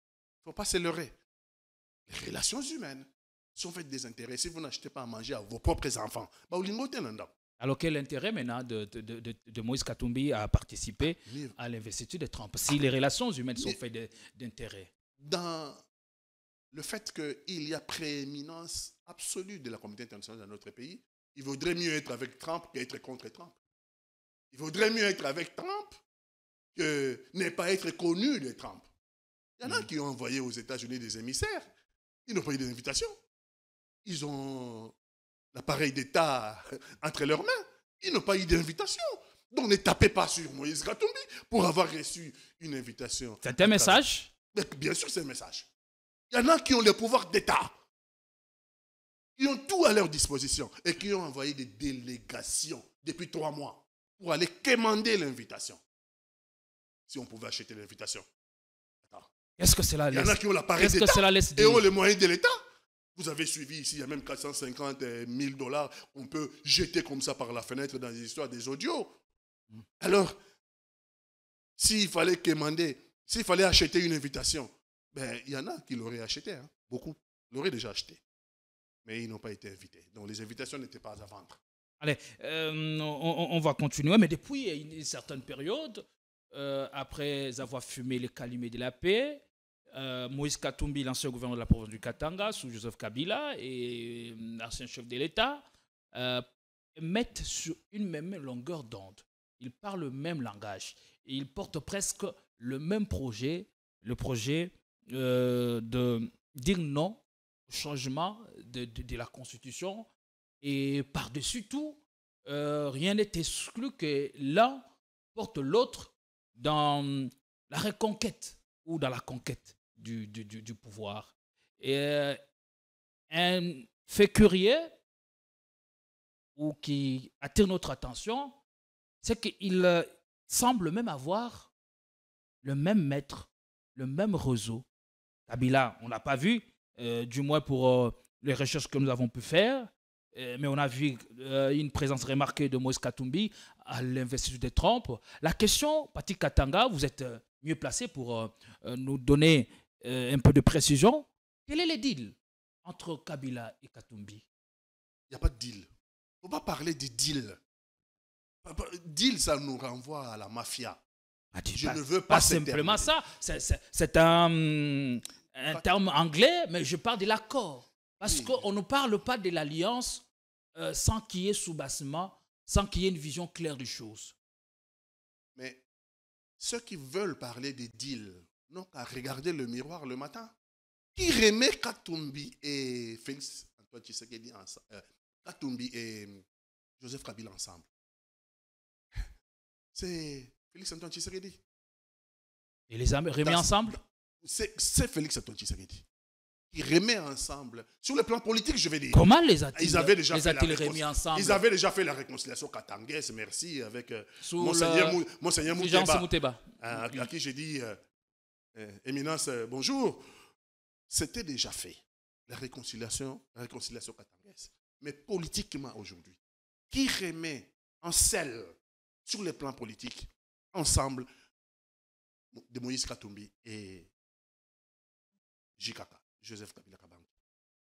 faut pas se leurrer. Les relations humaines sont faites des intérêts. Si vous n'achetez pas à manger à vos propres enfants,
alors quel intérêt maintenant de Moïse Katumbi à participer à l'investiture de Trump si les relations humaines sont faites d'intérêts?
Dans le fait qu'il y a prééminence absolue de la communauté internationale dans notre pays, il vaudrait mieux être avec Trump qu'être contre Trump. Il vaudrait mieux être avec Trump que ne pas être connu de Trump. Il y en a qui ont envoyé aux États-Unis des émissaires. Ils n'ont pas eu d'invitation. Ils ont l'appareil d'État entre leurs mains. Ils n'ont pas eu d'invitation. Donc ne tapez pas sur Moïse Katumbi pour avoir reçu une invitation.
C'est un message?
Bien sûr, c'est un message. Il y en a qui ont le pouvoir d'État, qui ont tout à leur disposition et qui ont envoyé des délégations depuis 3 mois pour aller quémander l'invitation. Si on pouvait acheter l'invitation.
Est-ce que cela laisse?
Il y en a qui ont l'appareil d'État et ont les moyens de l'État. Vous avez suivi ici, il y a même 450 000 $ qu'on peut jeter comme ça par la fenêtre dans les histoires des audios. Alors, s'il fallait quémander, s'il fallait acheter une invitation, il y en a qui l'auraient acheté, hein, beaucoup l'auraient déjà acheté. Mais ils n'ont pas été invités. Donc les invitations n'étaient pas à vendre.
Allez, on va continuer, mais depuis une certaine période, après avoir fumé les calumet de la paix, Moïse Katumbi, l'ancien gouverneur de la province du Katanga, sous Joseph Kabila, et l'ancien chef de l'État, mettent sur une même longueur d'onde. Ils parlent le même langage. Et ils portent presque le même projet, le projet de dire non au changement de la Constitution. Et par-dessus tout, rien n'est exclu que l'un porte l'autre dans la reconquête ou dans la conquête du pouvoir. Et un fait curieux ou qui attire notre attention, c'est qu'il semble même avoir le même maître, le même réseau. Kabila, on n'a pas vu, du moins pour les recherches que nous avons pu faire, mais on a vu une présence remarquée de Moïse Katumbi à l'investiture de Trump. La question, Pati Katanga, vous êtes mieux placé pour nous donner un peu de précision. Quel est le deal entre Kabila et Katumbi?
Il n'y a pas de deal. Il ne faut pas parler de deal. Deal, ça nous renvoie à la mafia. Je ne veux pas
simplement ça. C'est un terme anglais, mais je parle de l'accord. Parce qu'on ne parle pas de l'alliance sans qu'il y ait soubassement, sans qu'il y ait une vision claire des choses.
Mais ceux qui veulent parler des deals n'ont qu'à regarder le miroir le matin. Qui remet Katumbi et Félix Antoine Tshisekedi ensemble, Katumbi et Joseph Kabila ensemble? C'est Félix Antoine Tshisekedi.
Et les remet ensemble?
C'est Félix Antoine Tshisekedi qui remet ensemble, sur le plan politique, je vais dire.
Comment les a-t-il
remis ensemble? Ils avaient déjà fait la réconciliation katangaise, merci, avec Monseigneur Mouteba, à qui j'ai dit, Éminence, bonjour. C'était déjà fait, la réconciliation katangaise. Mais politiquement aujourd'hui, qui remet en selle sur le plan politique, ensemble, de Moïse Katumbi et JKK, Joseph Kabila Kabange.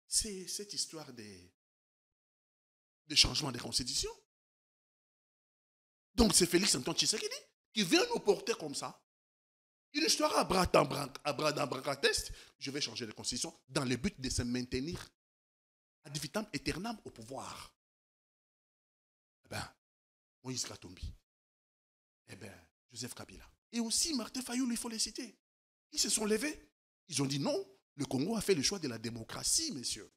C'est cette histoire de changement de constitution. Donc c'est Félix Antoine Tshisekedi qui vient nous porter comme ça une histoire à bras test. Je vais changer de constitution dans le but de se maintenir ad vitam aeternam au pouvoir. Eh bien, Moïse Katumbi, eh bien, Joseph Kabila. Et aussi Martin Fayulu, il faut les citer. Ils se sont levés. Ils ont dit non, le Congo a fait le choix de la démocratie, messieurs.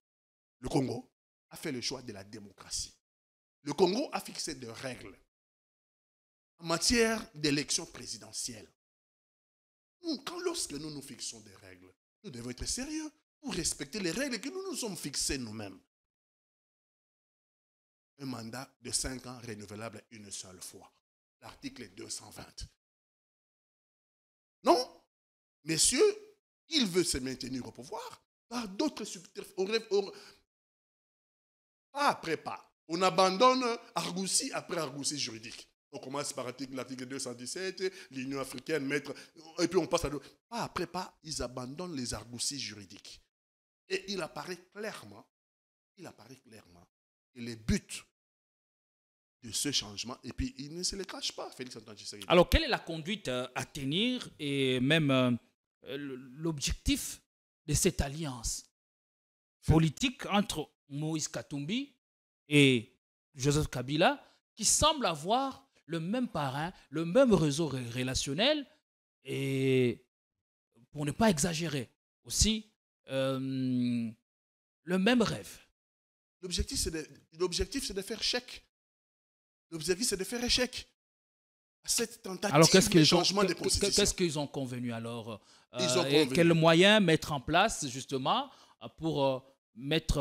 Le Congo a fait le choix de la démocratie. Le Congo a fixé des règles en matière d'élection présidentielle. Lorsque nous nous fixons des règles, nous devons être sérieux pour respecter les règles que nous nous sommes fixées nous-mêmes. Un mandat de 5 ans renouvelable une seule fois. L'article 220. Non, messieurs, il veut se maintenir au pouvoir par d'autres subterfuges. Pas après pas. On abandonne argousie après argousie juridique. On commence par l'article 217, l'Union africaine, et puis on passe à d'autres. Pas après pas, ils abandonnent les argousies juridiques. Et il apparaît clairement que les buts de ce changement, et puis il ne se les cache pas, Félix Antoine Tshisekedi.
Alors, quelle est la conduite à tenir et même l'objectif de cette alliance politique entre Moïse Katumbi et Joseph Kabila, qui semble avoir le même parrain, le même réseau relationnel, et pour ne pas exagérer aussi, le même rêve.
L'objectif, c'est de faire chèque. L'objectif, c'est de faire échec à cette tentative de changement de constitution.
Qu'est-ce qu'ils ont convenu alors
et
quels moyens mettre en place justement pour mettre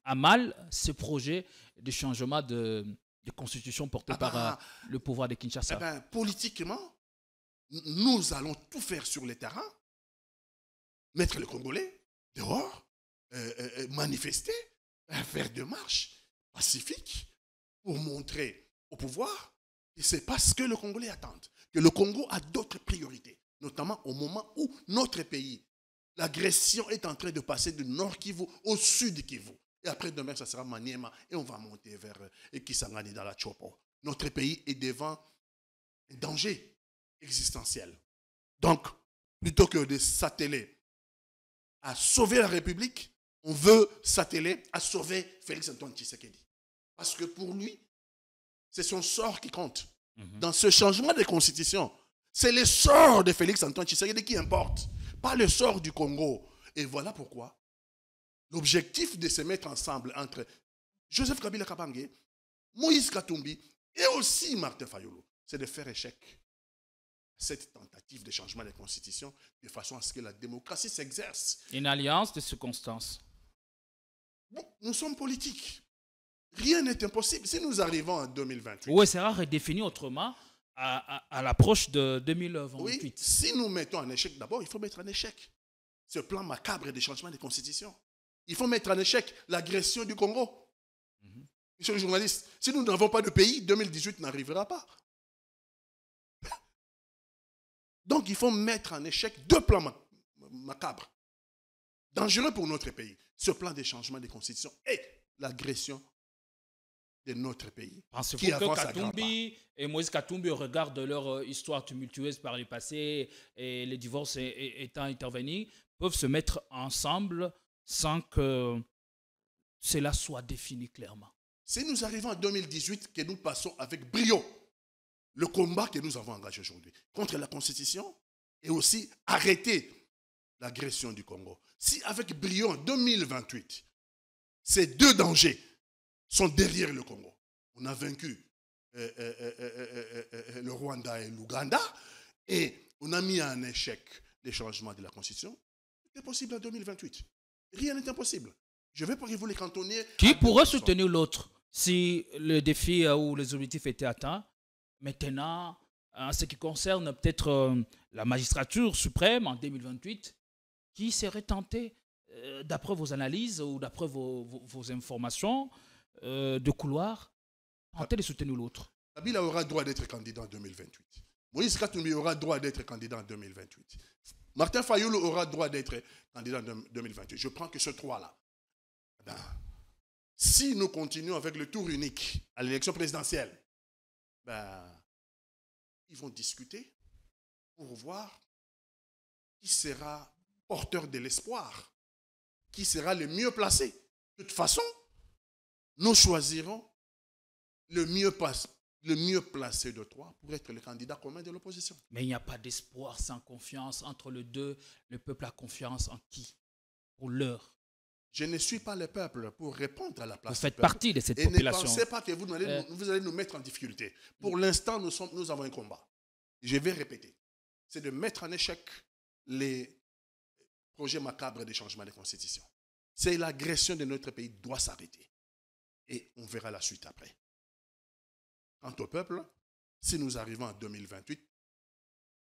à mal ce projet de changement de constitution porté par le pouvoir de Kinshasa?
Politiquement, nous allons tout faire sur le terrain, mettre les Congolais dehors, manifester, faire des marches pacifiques pour montrer au pouvoir que c'est parce que le Congolais attend, que le Congo a d'autres priorités, notamment au moment où notre pays, l'agression est en train de passer du nord Kivu au sud Kivu. Et après demain, ça sera Maniema et on va monter vers Kisangani dans la Chopo. Notre pays est devant un danger existentiel. Donc, plutôt que de s'atteler à sauver la République, on veut s'atteler à sauver Félix Antoine Tshisekedi. Parce que pour lui, c'est son sort qui compte. Dans ce changement de constitution, c'est le sort de Félix Antoine Tshisekedi qui importe, pas le sort du Congo. Et voilà pourquoi l'objectif de se mettre ensemble entre Joseph Kabila Kabange, Moïse Katumbi et aussi Martin Fayulu, c'est de faire échec à cette tentative de changement de constitution de façon à ce que la démocratie s'exerce.
Une alliance de circonstances.
Bon, nous sommes politiques. Rien n'est impossible. Si nous arrivons en 2028.
Oui, c'est redéfini autrement à l'approche de 2028.
Oui, si nous mettons en échec, d'abord, il faut mettre en échec ce plan macabre de changement de constitution. Il faut mettre en échec l'agression du Congo. Monsieur le journaliste, si nous n'avons pas de pays, 2018 n'arrivera pas. Donc, il faut mettre en échec deux plans macabres, dangereux pour notre pays. Ce plan de changement de constitution et l'agression de notre pays.
Pensez-vous que Katumbi et Moïse Katumbi, au regard de leur histoire tumultueuse par le passé et les divorces étant intervenus, peuvent se mettre ensemble sans que cela soit défini clairement?
Si nous arrivons en 2018, que nous passons avec brio le combat que nous avons engagé aujourd'hui contre la Constitution et aussi arrêter l'agression du Congo. Si avec brio en 2028, ces deux dangers sont derrière le Congo, on a vaincu le Rwanda et l'Ouganda et on a mis en échec les changements de la Constitution, c'est possible en 2028. Rien n'est impossible. Je vais pas vous les cantonner.
Qui pourrait soutenir l'autre si le défi ou les objectifs étaient atteints? Maintenant, en ce qui concerne peut-être la magistrature suprême en 2028, qui serait tenté, d'après vos analyses ou d'après vos informations de couloir, tenter de soutenir l'autre?
Kabila aura droit d'être candidat en 2028. Moïse Katumbi aura droit d'être candidat en 2028. Martin Fayulu aura droit d'être candidat en 2028. Je prends que ce trois-là. Si nous continuons avec le tour unique à l'élection présidentielle, ils vont discuter pour voir qui sera porteur de l'espoir, qui sera le mieux placé. De toute façon, nous choisirons le mieux placé de trois pour être le candidat commun de l'opposition.
Mais il n'y a pas d'espoir sans confiance entre les deux. Le peuple a confiance en qui? Pour l'heure.
Je ne suis pas le peuple pour répondre à la place
du peuple. Vous faites
peuple.
partie de cette population.
Et ne pensez pas que vous allez nous mettre en difficulté. Pour l'instant, nous avons un combat. Je vais répéter. C'est de mettre en échec les projets macabres de changement de constitution. C'est l'agression de notre pays doit s'arrêter. Et on verra la suite après. Quant au peuple, si nous arrivons en 2028,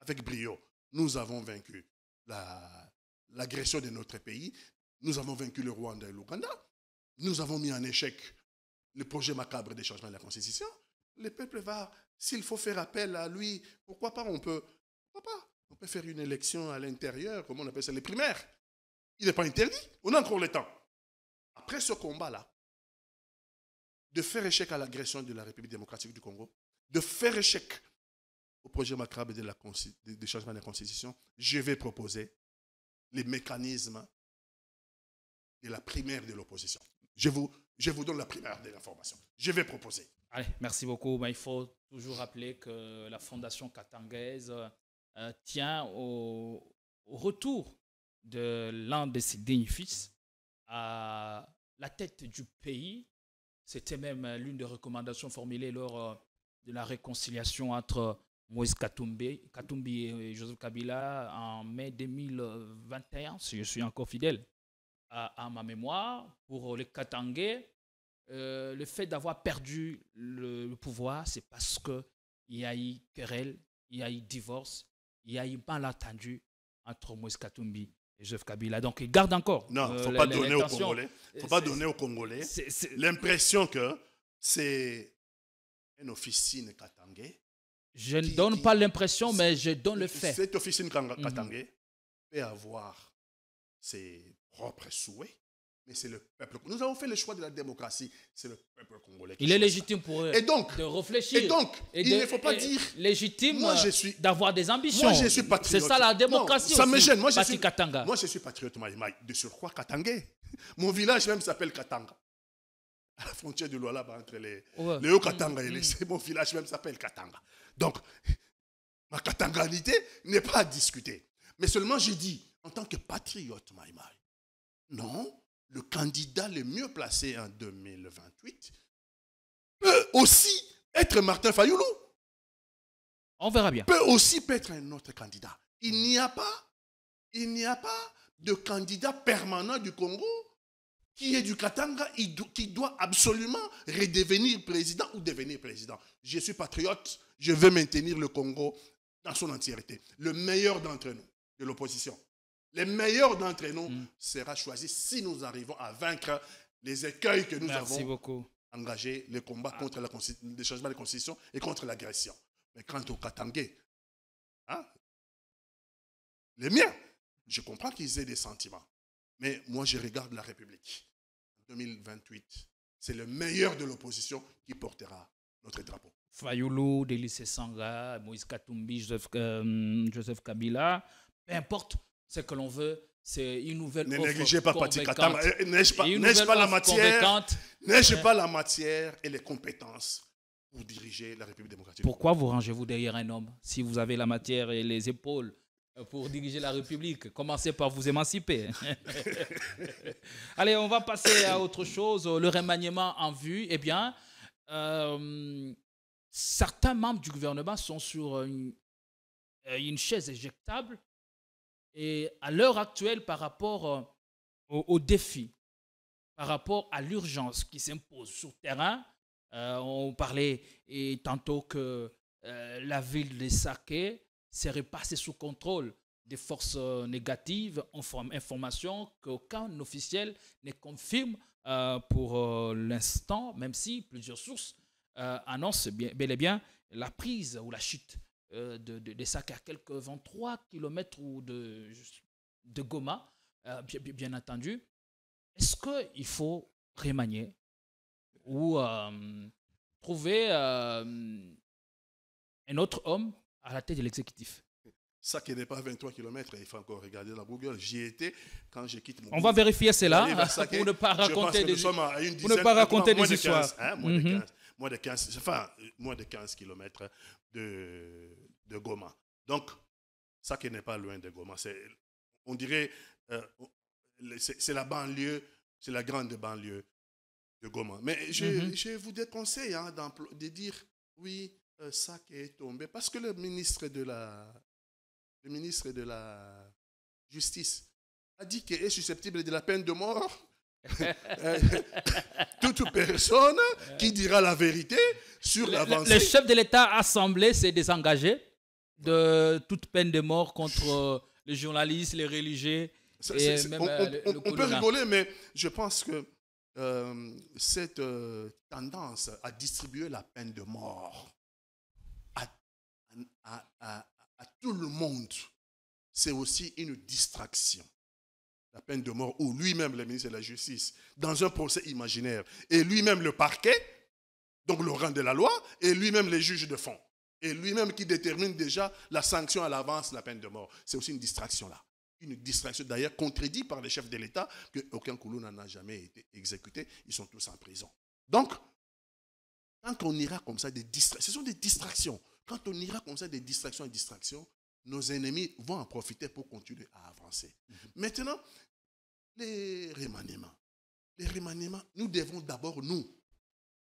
avec brio, nous avons vaincu l'agression de notre pays. Nous avons vaincu le Rwanda et l'Ouganda. Nous avons mis en échec le projet macabre des changements de la Constitution. Le peuple va, s'il faut faire appel à lui, pourquoi pas, on peut faire une élection à l'intérieur, comment on appelle ça, les primaires. Il n'est pas interdit, on a encore le temps. Après ce combat-là, de faire échec à l'agression de la République démocratique du Congo, de faire échec au projet macabre des changements de la Constitution, je vais proposer les mécanismes de la primaire de l'opposition. Je vous donne la primaire de l'information. Je vais proposer.
Allez, merci beaucoup. Mais il faut toujours rappeler que la Fondation katangaise tient au retour de l'un de ses dignes fils à la tête du pays. C'était même l'une des recommandations formulées lors de la réconciliation entre Moïse Katumbi et Joseph Kabila en mai 2021, si je suis encore fidèle à ma mémoire. Pour les Katangais, le fait d'avoir perdu le pouvoir, c'est parce qu'il y a eu querelle, il y a eu divorce, il y a eu malentendu entre Moïse Katumbi et Joseph Kabila. Donc, ils gardent encore.
Non, il ne faut pas donner aux Congolais. Il ne faut pas donner aux Congolais l'impression que c'est une officine katangais.
Je ne donne pas l'impression, mais je donne le fait.
Cette officine katangais peut avoir ses propres souhaits, mais c'est le peuple. Nous avons fait le choix de la démocratie. C'est le peuple congolais qui
il est légitime pour eux de réfléchir.
Et donc, il ne faut pas dire...
Légitime d'avoir des ambitions.
Moi, je suis patriote.
C'est ça la démocratie.
Non, ça me gêne. Moi,
je
suis patriote maïmaï. De surcroît, katangais. Mon village même s'appelle Katanga. À la frontière de Lualaba, entre les Hauts-Katanga et mon village même s'appelle Katanga. Donc, ma katanganité n'est pas à discuter. Mais seulement, j'ai dit, en tant que patriote maïmaï, non, le candidat le mieux placé en 2028 peut aussi être Martin Fayulu.
On verra bien.
Peut aussi être un autre candidat. Il n'y a pas de candidat permanent du Congo qui est du Katanga, qui doit absolument redevenir président ou devenir président. Je suis patriote, je veux maintenir le Congo dans son entièreté. Le meilleur d'entre nous, de l'opposition. Les meilleurs d'entre nous sera choisi si nous arrivons à vaincre les écueils que nous avons engagés, le combat contre le changement de constitution et contre l'agression. Mais quant aux Katangais, les miens, je comprends qu'ils aient des sentiments. Mais moi, je regarde la République. En 2028, c'est le meilleur de l'opposition qui portera notre drapeau.
Fayulu, Délice Sanga, Moïse Katumbi, Joseph Kabila, peu importe. Ce que l'on veut, c'est une nouvelle offre.
Ne négligez pas Pati Katanga. N'ai-je pas la matière, pas la matière et les compétences pour diriger la République démocratique.
Pourquoi vous rangez-vous derrière un homme si vous avez la matière et les épaules pour diriger la République? Commencez par vous émanciper. Allez, on va passer à autre chose. Le remaniement en vue. Eh bien, certains membres du gouvernement sont sur une chaise éjectable. Et à l'heure actuelle, par rapport aux défis, par rapport à l'urgence qui s'impose sur le terrain, on parlait tantôt que la ville de Saké serait passée sous contrôle des forces négatives, information qu'aucun officiel ne confirme pour l'instant, même si plusieurs sources annoncent bel et bien la prise ou la chute de Sake, à quelques 23 km de Goma, bien entendu. Est-ce qu'il faut remanier ou trouver un autre homme à la tête de l'exécutif?
Ça qui n'est pas 23 km, il faut encore regarder dans Google. J'y étais quand je quitte mon...
On va vérifier cela pour ne pas raconter des histoires.
Moins de 15 km de Goma. Donc, ça qui n'est pas loin de Goma. On dirait, c'est la banlieue, c'est la grande banlieue de Goma. Mais je vous déconseille de dire, oui, ça qui est tombé. Parce que le ministre de la Justice a dit qu'il est susceptible de la peine de mort. Toute personne qui dira la vérité sur l'avancée.
Le chef de l'État assemblé s'est désengagé de toute peine de mort contre les journalistes, les religieux.
On peut rigoler, mais je pense que cette tendance à distribuer la peine de mort à tout le monde, c'est aussi une distraction. La peine de mort où lui-même, le ministre de la Justice, dans un procès imaginaire, et lui-même le parquet, donc le rang de la loi, et lui-même les juges de fond, et lui-même qui détermine déjà la sanction à l'avance, la peine de mort. C'est aussi une distraction là. Une distraction d'ailleurs contredite par les chefs de l'État, qu'aucun Koulouna n'en a jamais été exécuté, ils sont tous en prison. Donc, quand on ira comme ça, ce sont des distractions. Quand on ira comme ça, des distractions, nos ennemis vont en profiter pour continuer à avancer. Maintenant, les remaniements, nous devons d'abord, nous,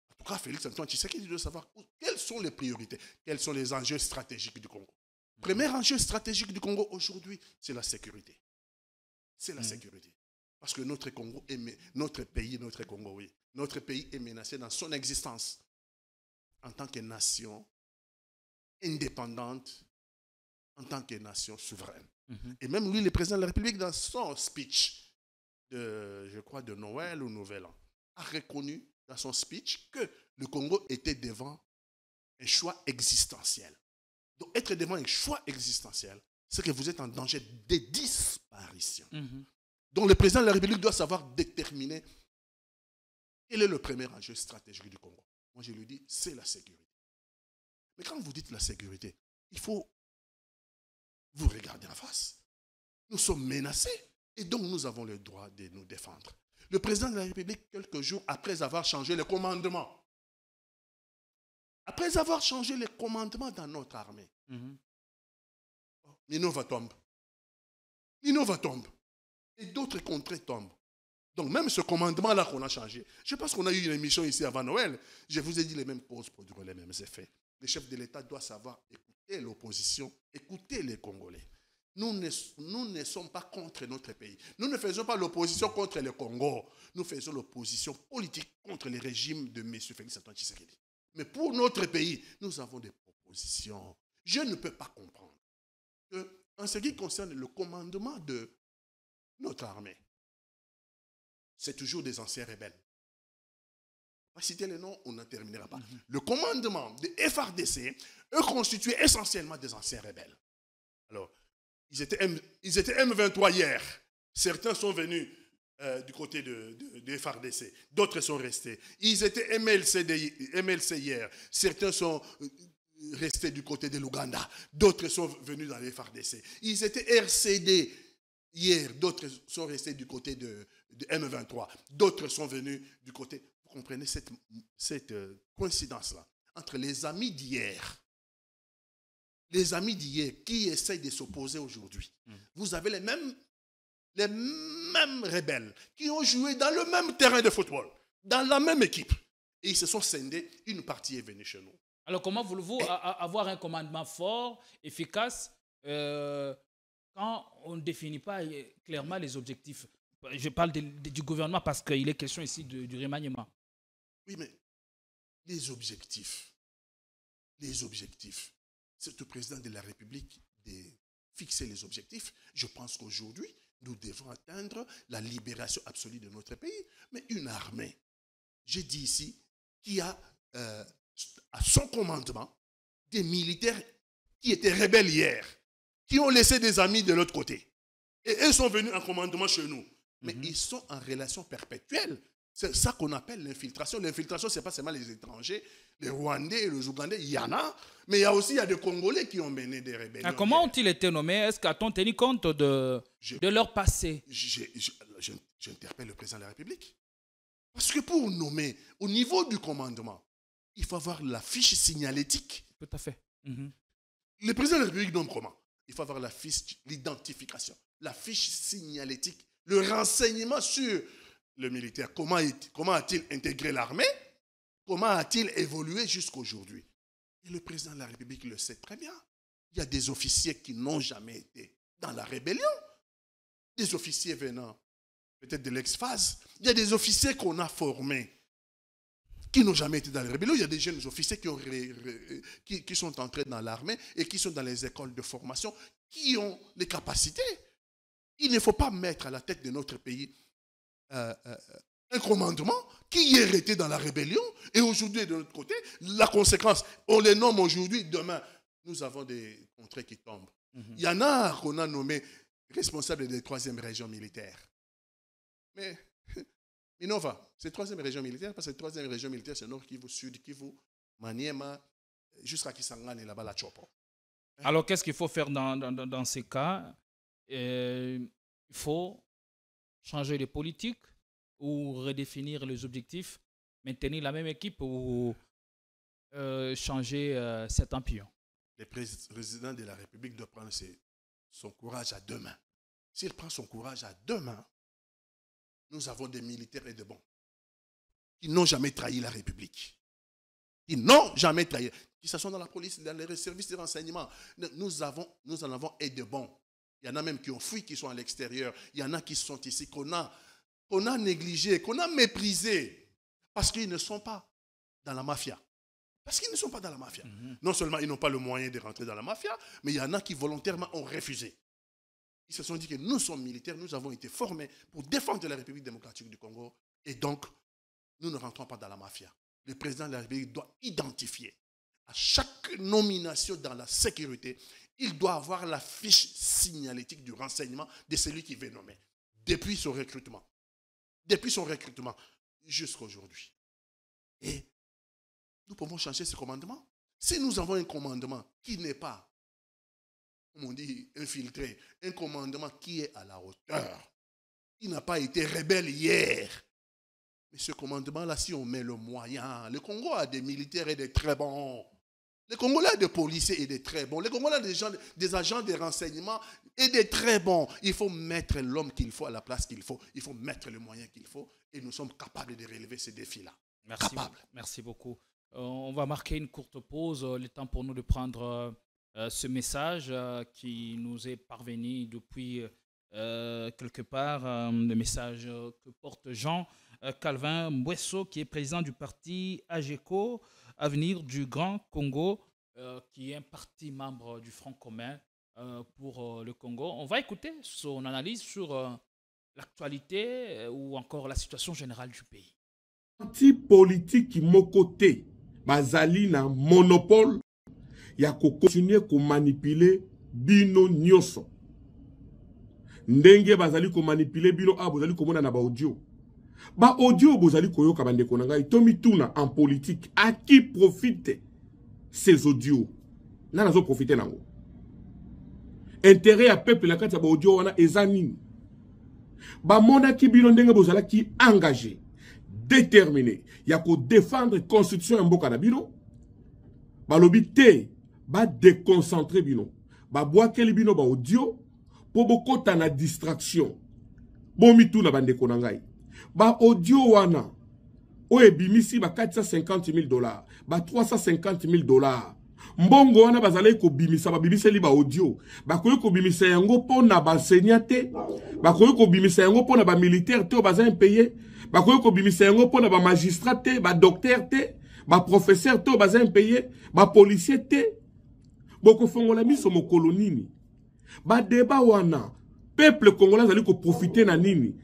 en tout cas Félix-Antoine Tshisekedi doit savoir quelles sont les priorités, quels sont les enjeux stratégiques du Congo. Premier enjeu stratégique du Congo aujourd'hui, c'est la sécurité. C'est la sécurité. Parce que notre pays est menacé dans son existence en tant que nation indépendante, en tant que nation souveraine. Et même lui, le président de la République, dans son speech, je crois de Noël ou Nouvel An, a reconnu dans son speech que le Congo était devant un choix existentiel. Donc, être devant un choix existentiel, c'est que vous êtes en danger de disparition. Donc, le président de la République doit savoir déterminer quel est le premier enjeu stratégique du Congo. Moi, je lui dis, c'est la sécurité. Mais quand vous dites la sécurité, il faut vous regarder en face. Nous sommes menacés et donc nous avons le droit de nous défendre. Le président de la République, quelques jours après avoir changé le commandement, dans notre armée, Minova tombe. Et d'autres contrées tombent. Donc même ce commandement-là qu'on a changé, je pense qu'on a eu une émission ici avant Noël, je vous ai dit les mêmes causes produiront les mêmes effets. Le chef de l'État doit savoir écouter l'opposition, écouter les Congolais. Nous ne sommes pas contre notre pays. Nous ne faisons pas l'opposition contre le Congo. Nous faisons l'opposition politique contre le régime de M. Félix-Antoine Tshisekedi. Mais pour notre pays, nous avons des propositions. Je ne peux pas comprendre que, en ce qui concerne le commandement de notre armée, c'est toujours des anciens rebelles. On va citer les noms, on n'en terminera pas. Le commandement de FARDC est constitué essentiellement des anciens rebelles. Alors, ils étaient M23 hier. Certains sont venus du côté de FARDC. D'autres sont restés. Ils étaient MLC hier. Certains sont restés du côté de l'Ouganda. D'autres sont venus dans les FARDC. Ils étaient RCD hier. D'autres sont restés du côté de M23. D'autres sont venus du côté... Vous comprenez cette coïncidence-là entre les amis d'hier qui essayent de s'opposer aujourd'hui. Vous avez les mêmes rebelles qui ont joué dans le même terrain de football, dans la même équipe. Et ils se sont scindés, une partie est venue chez nous.
Alors comment voulez-vous avoir un commandement fort, efficace, quand on ne définit pas clairement les objectifs? Je parle du gouvernement parce qu'il est question ici du remaniement.
Oui, mais les objectifs, c'est au président de la République de fixer les objectifs. Je pense qu'aujourd'hui, nous devons atteindre la libération absolue de notre pays. Mais une armée, j'ai dit ici, qui a à son commandement des militaires qui étaient rebelles hier, qui ont laissé des amis de l'autre côté. Et eux sont venus en commandement chez nous. Mais ils sont en relation perpétuelle. C'est ça qu'on appelle l'infiltration. L'infiltration, ce n'est pas seulement les étrangers, les Rwandais et les Ougandais, il y en a. Mais il y a aussi des Congolais qui ont mené des rébellions.
Comment ont-ils été nommés? Est-ce qu'a-t-on tenu compte de leur passé?
J'interpelle le président de la République. Parce que pour nommer, au niveau du commandement, il faut avoir la fiche signalétique.
Tout à fait.
Le président de la République nomme comment? Il faut avoir la fiche, l'identification, la fiche signalétique, le renseignement sur le militaire. Comment a-t-il intégré l'armée? Comment a-t-il évolué jusqu'aujourd'hui? Et le président de la République le sait très bien. Il y a des officiers qui n'ont jamais été dans la rébellion. Des officiers venant peut-être de l'ex-phase. Il y a des officiers qu'on a formés qui n'ont jamais été dans la rébellion. Il y a des jeunes officiers qui sont entrés dans l'armée et qui sont dans les écoles de formation, qui ont les capacités. Il ne faut pas mettre à la tête de notre pays un commandement qui est resté dans la rébellion et aujourd'hui de l'autre côté, la conséquence, on les nomme aujourd'hui, demain, nous avons des contrées qui tombent. Il y en a qu'on a nommé responsables des 3e régions militaires. Mais Minova, c'est 3e région militaire, parce que 3e région militaire, c'est Nord Kivu, Sud Kivu, Maniema, jusqu'à Kisangani, là-bas, la Chopo.
Alors, qu'est-ce qu'il faut faire dans ces cas? Il faut changer de politique ou redéfinir les objectifs, maintenir la même équipe ou changer cet empire?
Le président de la République doit prendre son courage à deux mains. S'il prend son courage à deux mains, nous avons des militaires et des bons qui n'ont jamais trahi la République. Qui n'ont jamais trahi. Qui sont dans la police, dans les services de renseignement. Nous en avons et de bons. Il y en a même qui ont fui, qui sont à l'extérieur. Il y en a qui sont ici, qu'on a négligés, qu'on a méprisés. Parce qu'ils ne sont pas dans la mafia. Parce qu'ils ne sont pas dans la mafia. Non seulement ils n'ont pas le moyen de rentrer dans la mafia, mais il y en a qui volontairement ont refusé. Ils se sont dit que nous sommes militaires, nous avons été formés pour défendre la République démocratique du Congo. Et donc, nous ne rentrons pas dans la mafia. Le président de la République doit identifier à chaque nomination dans la sécurité, il doit avoir la fiche signalétique du renseignement de celui qui veut nommer. Depuis son recrutement jusqu'à aujourd'hui. Et nous pouvons changer ce commandement. Si nous avons un commandement qui n'est pas, comme on dit, infiltré, un commandement qui est à la hauteur, qui n'a pas été rebelle hier. Mais ce commandement-là, si on met le moyen, le Congo a des militaires et des très bons. Le Congolais a des policiers et des très bons. Le Congolais a des agents de renseignement et des très bons. Il faut mettre l'homme qu'il faut à la place qu'il faut. Il faut mettre le moyen qu'il faut. Et nous sommes capables de relever ces défis-là.
Merci beaucoup. On va marquer une courte pause. Le temps pour nous de prendre ce message qui nous est parvenu depuis quelque part. Le message que porte Jean Calvin Mbwesso, qui est président du parti AGECO, Avenir du Grand Congo, qui est un parti membre du Front commun pour le Congo. On va écouter son analyse sur l'actualité ou encore la situation générale du pays.
Parti politique qui mon côté, bazali na monopole, ya ko continuer ko manipuler bino nyoso. Ndenge bazali ko manipuler bino bazali ko mona na ba audio. Ba audio bozali koyoka bandeko na ngai tomi tuna en politique à qui profite ces audios na zo profiter nango intérêt à peuple na kati ya ba audio wana ezanini ba mona ki bino ndenge bozala ki engagé déterminé ya ko défendre constitution ya mboka na bino ba lobi te ba déconcentrer bino ba boakeli bino ba audio po bokota na distraction bomi tuna bandeko na ngai ba audio wana o ebimisi ba $450,000 ba $350,000 mbongo wana bazalai ko bimisa ba bimiseli ba audio ba koyi ko bimisa yango pona ba enseignante ba koyi ko bimisa yango pona ba militaire te bazali payé ba koyi ko bimisa yango pona ba magistrat te ba docteur te ba professeur te bazali payé ba policier te boko fongola miso mo kolonini ba débat wana peuple congolais zali ko profiter na nini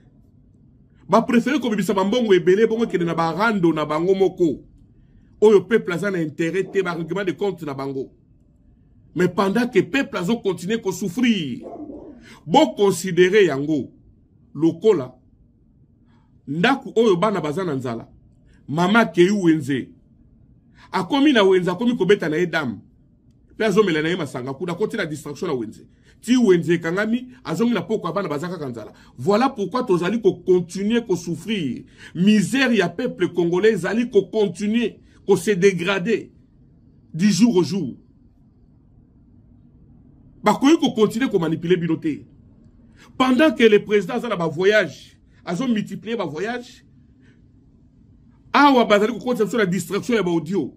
ba préféré ko bibisa bambongo ebele bongo kende na barando na bango moko oyo peuple azana intérêt te ba règlement de compte na bango Mais pendant que le peuple a continué à souffrir, bon considérer yango, lokola, ndaku oyo bana bazana nzala, mama keyu wenze, akomi na wenze, akomi kobeta na edam, pe azomela na ye masanga, kuda kote la distraction na wenze. Ti wenze kangami, azongi na poko abana bazaka kanzala. Voilà pourquoi tozali ko continuer ko souffrir. Misère ya peuple congolais zali ko continuer ko se dégrader du jour au jour. Bakoyi ko continuer ko manipuler binoté. Pendant que le président a ba voyage, azo multiplier ba voyage, awa bazali ko continuer sur la distraction ya ba audio.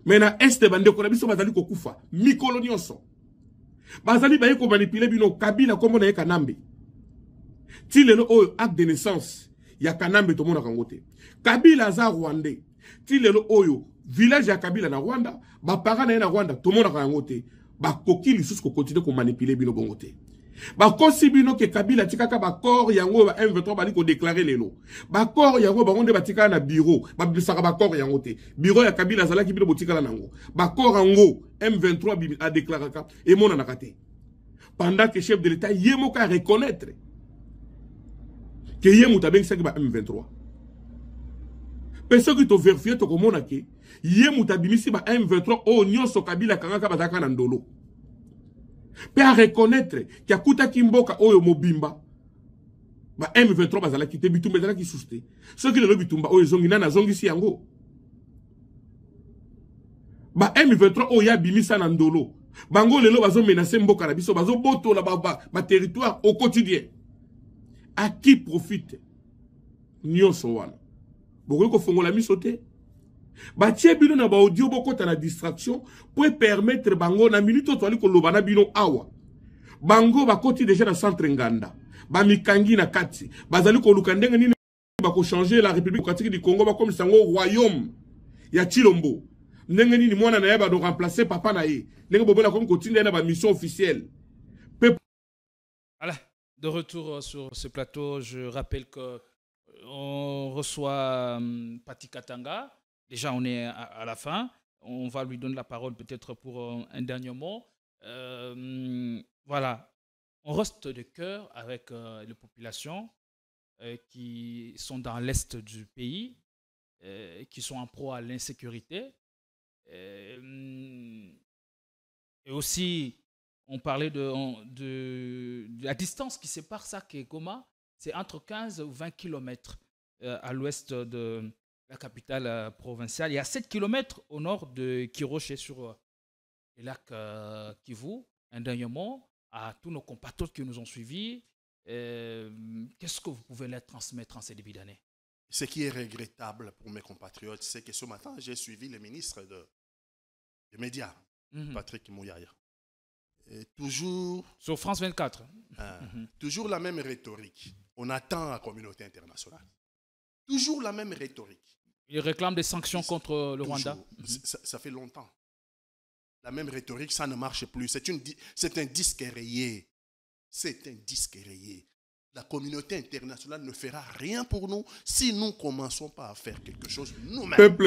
Mais na este bande ko na biso bazali ko kufa, mikolo nyonso. Bazali baye ko manipuler bino Kabila comme na ye Kanambe. Ti lelo oyo acte de naissance ya Kanambe to mona kangote. Kabila za Rwandais. Ti lelo oyo village ya Kabila na Rwanda, ba parents na ye na Rwanda to mona kangote. Ba kokili sus ko continuer ko manipuler bino bongote. Ba kosi bino ke Kabila tikaka ba corps yango ba M23 bali ko déclarer lelo. Ba corps yango ba onde batika na bureau, ba bisaka ba corps yango te. Bureau ya Kabila zala ki bino botika nango. Ba corps yango M23 a déclaré ka et mon anakate. Pendant que chef de l'État yemo ka reconnaître que yemo ta bengi ba M23. Personne qui to vérifier to komona ke yemo ta bimisi ba M23 o nyonso Kabila kangaka bazaka na ndolo. Pe a reconnaître qu'il y a kuta kimboka oyo mobimba ba M23 bazala kite bitumba bazala ki suste ceux qui le bitumba oyo zongi na zongi si yango ba M23 oya bimisa na ndolo bango lelo bazo menacer mboka na biso bazo boto la ba territoire au quotidien. À qui profite nyonso wana boko ko fongola misote ba tie bino na ba audio boko ta na distraction pour permettre bango na minute to ali ko lobana bino awa bango ba koti déjà na centre nganda ba mikangi na kati bazali ko luka ndenge nini ba ko changer la République démocratique du Congo ba comme sango royaume ya Chilombo ndenge nini mwana na yeba do remplacer papa na ye ndenge bobola comme continuer na ba mission officielle.
Voilà, de retour sur ce plateau, je rappelle que on reçoit Pati Katanga. Déjà, on est à la fin. On va lui donner la parole peut-être pour un dernier mot. Voilà. On reste de cœur avec les populations qui sont dans l'est du pays, qui sont en proie à l'insécurité. Et aussi, on parlait de la distance qui sépare Sake et Goma. C'est entre 15 ou 20 km à l'ouest de la capitale provinciale. Il y a 7 km au nord de Kiroche sur le lac Kivu. Un dernier mot à tous nos compatriotes qui nous ont suivis. Qu'est-ce que vous pouvez leur transmettre en ces débuts d'année?
Ce qui est regrettable pour mes compatriotes, c'est que ce matin, j'ai suivi le ministre des médias, Patrick Mouyaya. Toujours...
Sur France 24.
Toujours la même rhétorique. On attend la communauté internationale. Toujours la même rhétorique.
Il réclame des sanctions contre le Rwanda.
Ça fait longtemps. La même rhétorique, ça ne marche plus. C'est un disque rayé. C'est un disque rayé. La communauté internationale ne fera rien pour nous si nous ne commençons pas à faire quelque chose nous-mêmes.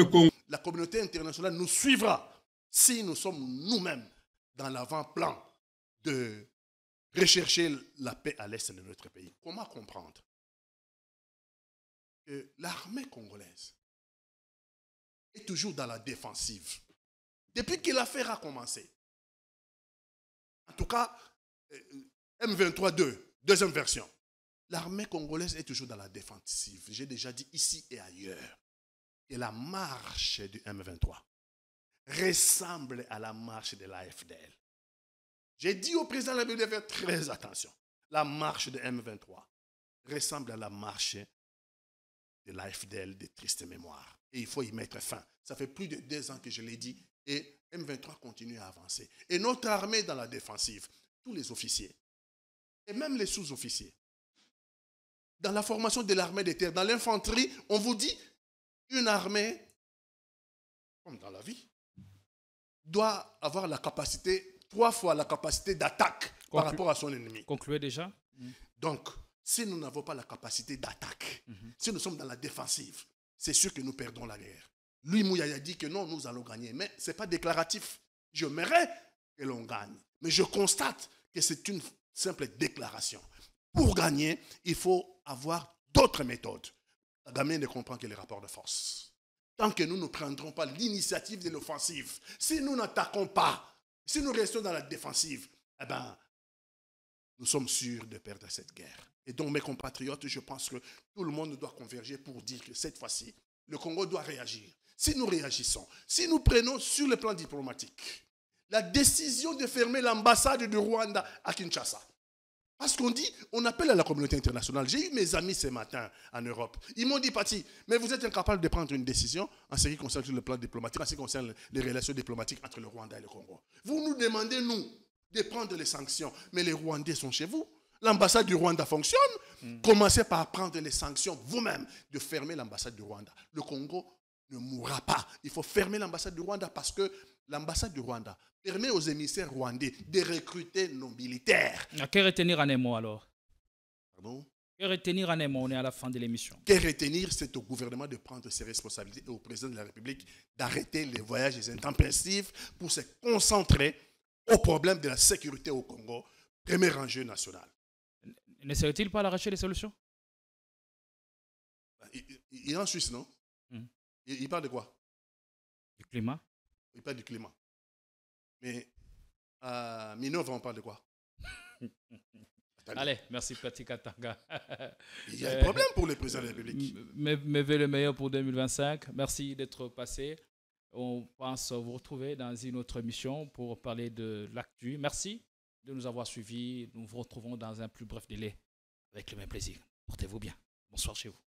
La communauté internationale nous suivra si nous sommes nous-mêmes dans l'avant-plan de rechercher la paix à l'est de notre pays. Comment comprendre que l'armée congolaise est toujours dans la défensive depuis que l'affaire a commencé? En tout cas, M23-2, deuxième version. L'armée congolaise est toujours dans la défensive. J'ai déjà dit ici et ailleurs que la marche du M23 ressemble à la marche de l'AFDL. J'ai dit au président de la République de faire très attention. La marche de M23 ressemble à la marche de l'AFDL de triste mémoire. Et il faut y mettre fin. Ça fait plus de 2 ans que je l'ai dit et M23 continue à avancer. Et notre armée dans la défensive, tous les officiers et même les sous-officiers, dans la formation de l'armée de terre, dans l'infanterie, on vous dit une armée, comme dans la vie, doit avoir la capacité, 3 fois la capacité d'attaque par rapport à son ennemi.
Concluez déjà.
Donc, si nous n'avons pas la capacité d'attaque, si nous sommes dans la défensive, c'est sûr que nous perdons la guerre. Lui, Mouyaya dit que non, nous allons gagner. Mais ce n'est pas déclaratif. J'aimerais que l'on gagne. Mais je constate que c'est une simple déclaration. Pour gagner, il faut avoir d'autres méthodes. Kagame ne comprend que les rapports de force. Tant que nous ne prendrons pas l'initiative de l'offensive, si nous n'attaquons pas, si nous restons dans la défensive, eh ben, nous sommes sûrs de perdre cette guerre. Et donc, mes compatriotes, je pense que tout le monde doit converger pour dire que cette fois-ci, le Congo doit réagir. Si nous réagissons, si nous prenons sur le plan diplomatique la décision de fermer l'ambassade du Rwanda à Kinshasa, parce qu'on dit, on appelle à la communauté internationale. J'ai eu mes amis ce matin en Europe. Ils m'ont dit, Pati, mais vous êtes incapable de prendre une décision en ce qui concerne le plan diplomatique, en ce qui concerne les relations diplomatiques entre le Rwanda et le Congo. Vous nous demandez, nous, de prendre les sanctions, mais les Rwandais sont chez vous. L'ambassade du Rwanda fonctionne. Commencez par prendre les sanctions vous-même, de fermer l'ambassade du Rwanda. Le Congo ne mourra pas. Il faut fermer l'ambassade du Rwanda parce que l'ambassade du Rwanda permet aux émissaires rwandais de recruter nos militaires.
Que retenir en un mot alors?
Pardon?
Que retenir en un mot? On est à la fin de l'émission.
Que retenir, c'est au gouvernement de prendre ses responsabilités et au président de la République d'arrêter les voyages intempestifs pour se concentrer au problème de la sécurité au Congo, premier enjeu national.
Ne serait-il pas à l'arracher des solutions?
Il est en Suisse, non? Il parle de quoi?
Du climat.
Il parle du climat. Mais à Minova, on parle de quoi?
Allez, merci Pati Katanga.
Il y a un problème pour le président de la République.
Mes vœux le meilleur pour 2025. Merci d'être passé. On pense vous retrouver dans une autre émission pour parler de l'actu. Merci de nous avoir suivis. Nous vous retrouvons dans un plus bref délai avec le même plaisir. Portez-vous bien. Bonsoir chez vous.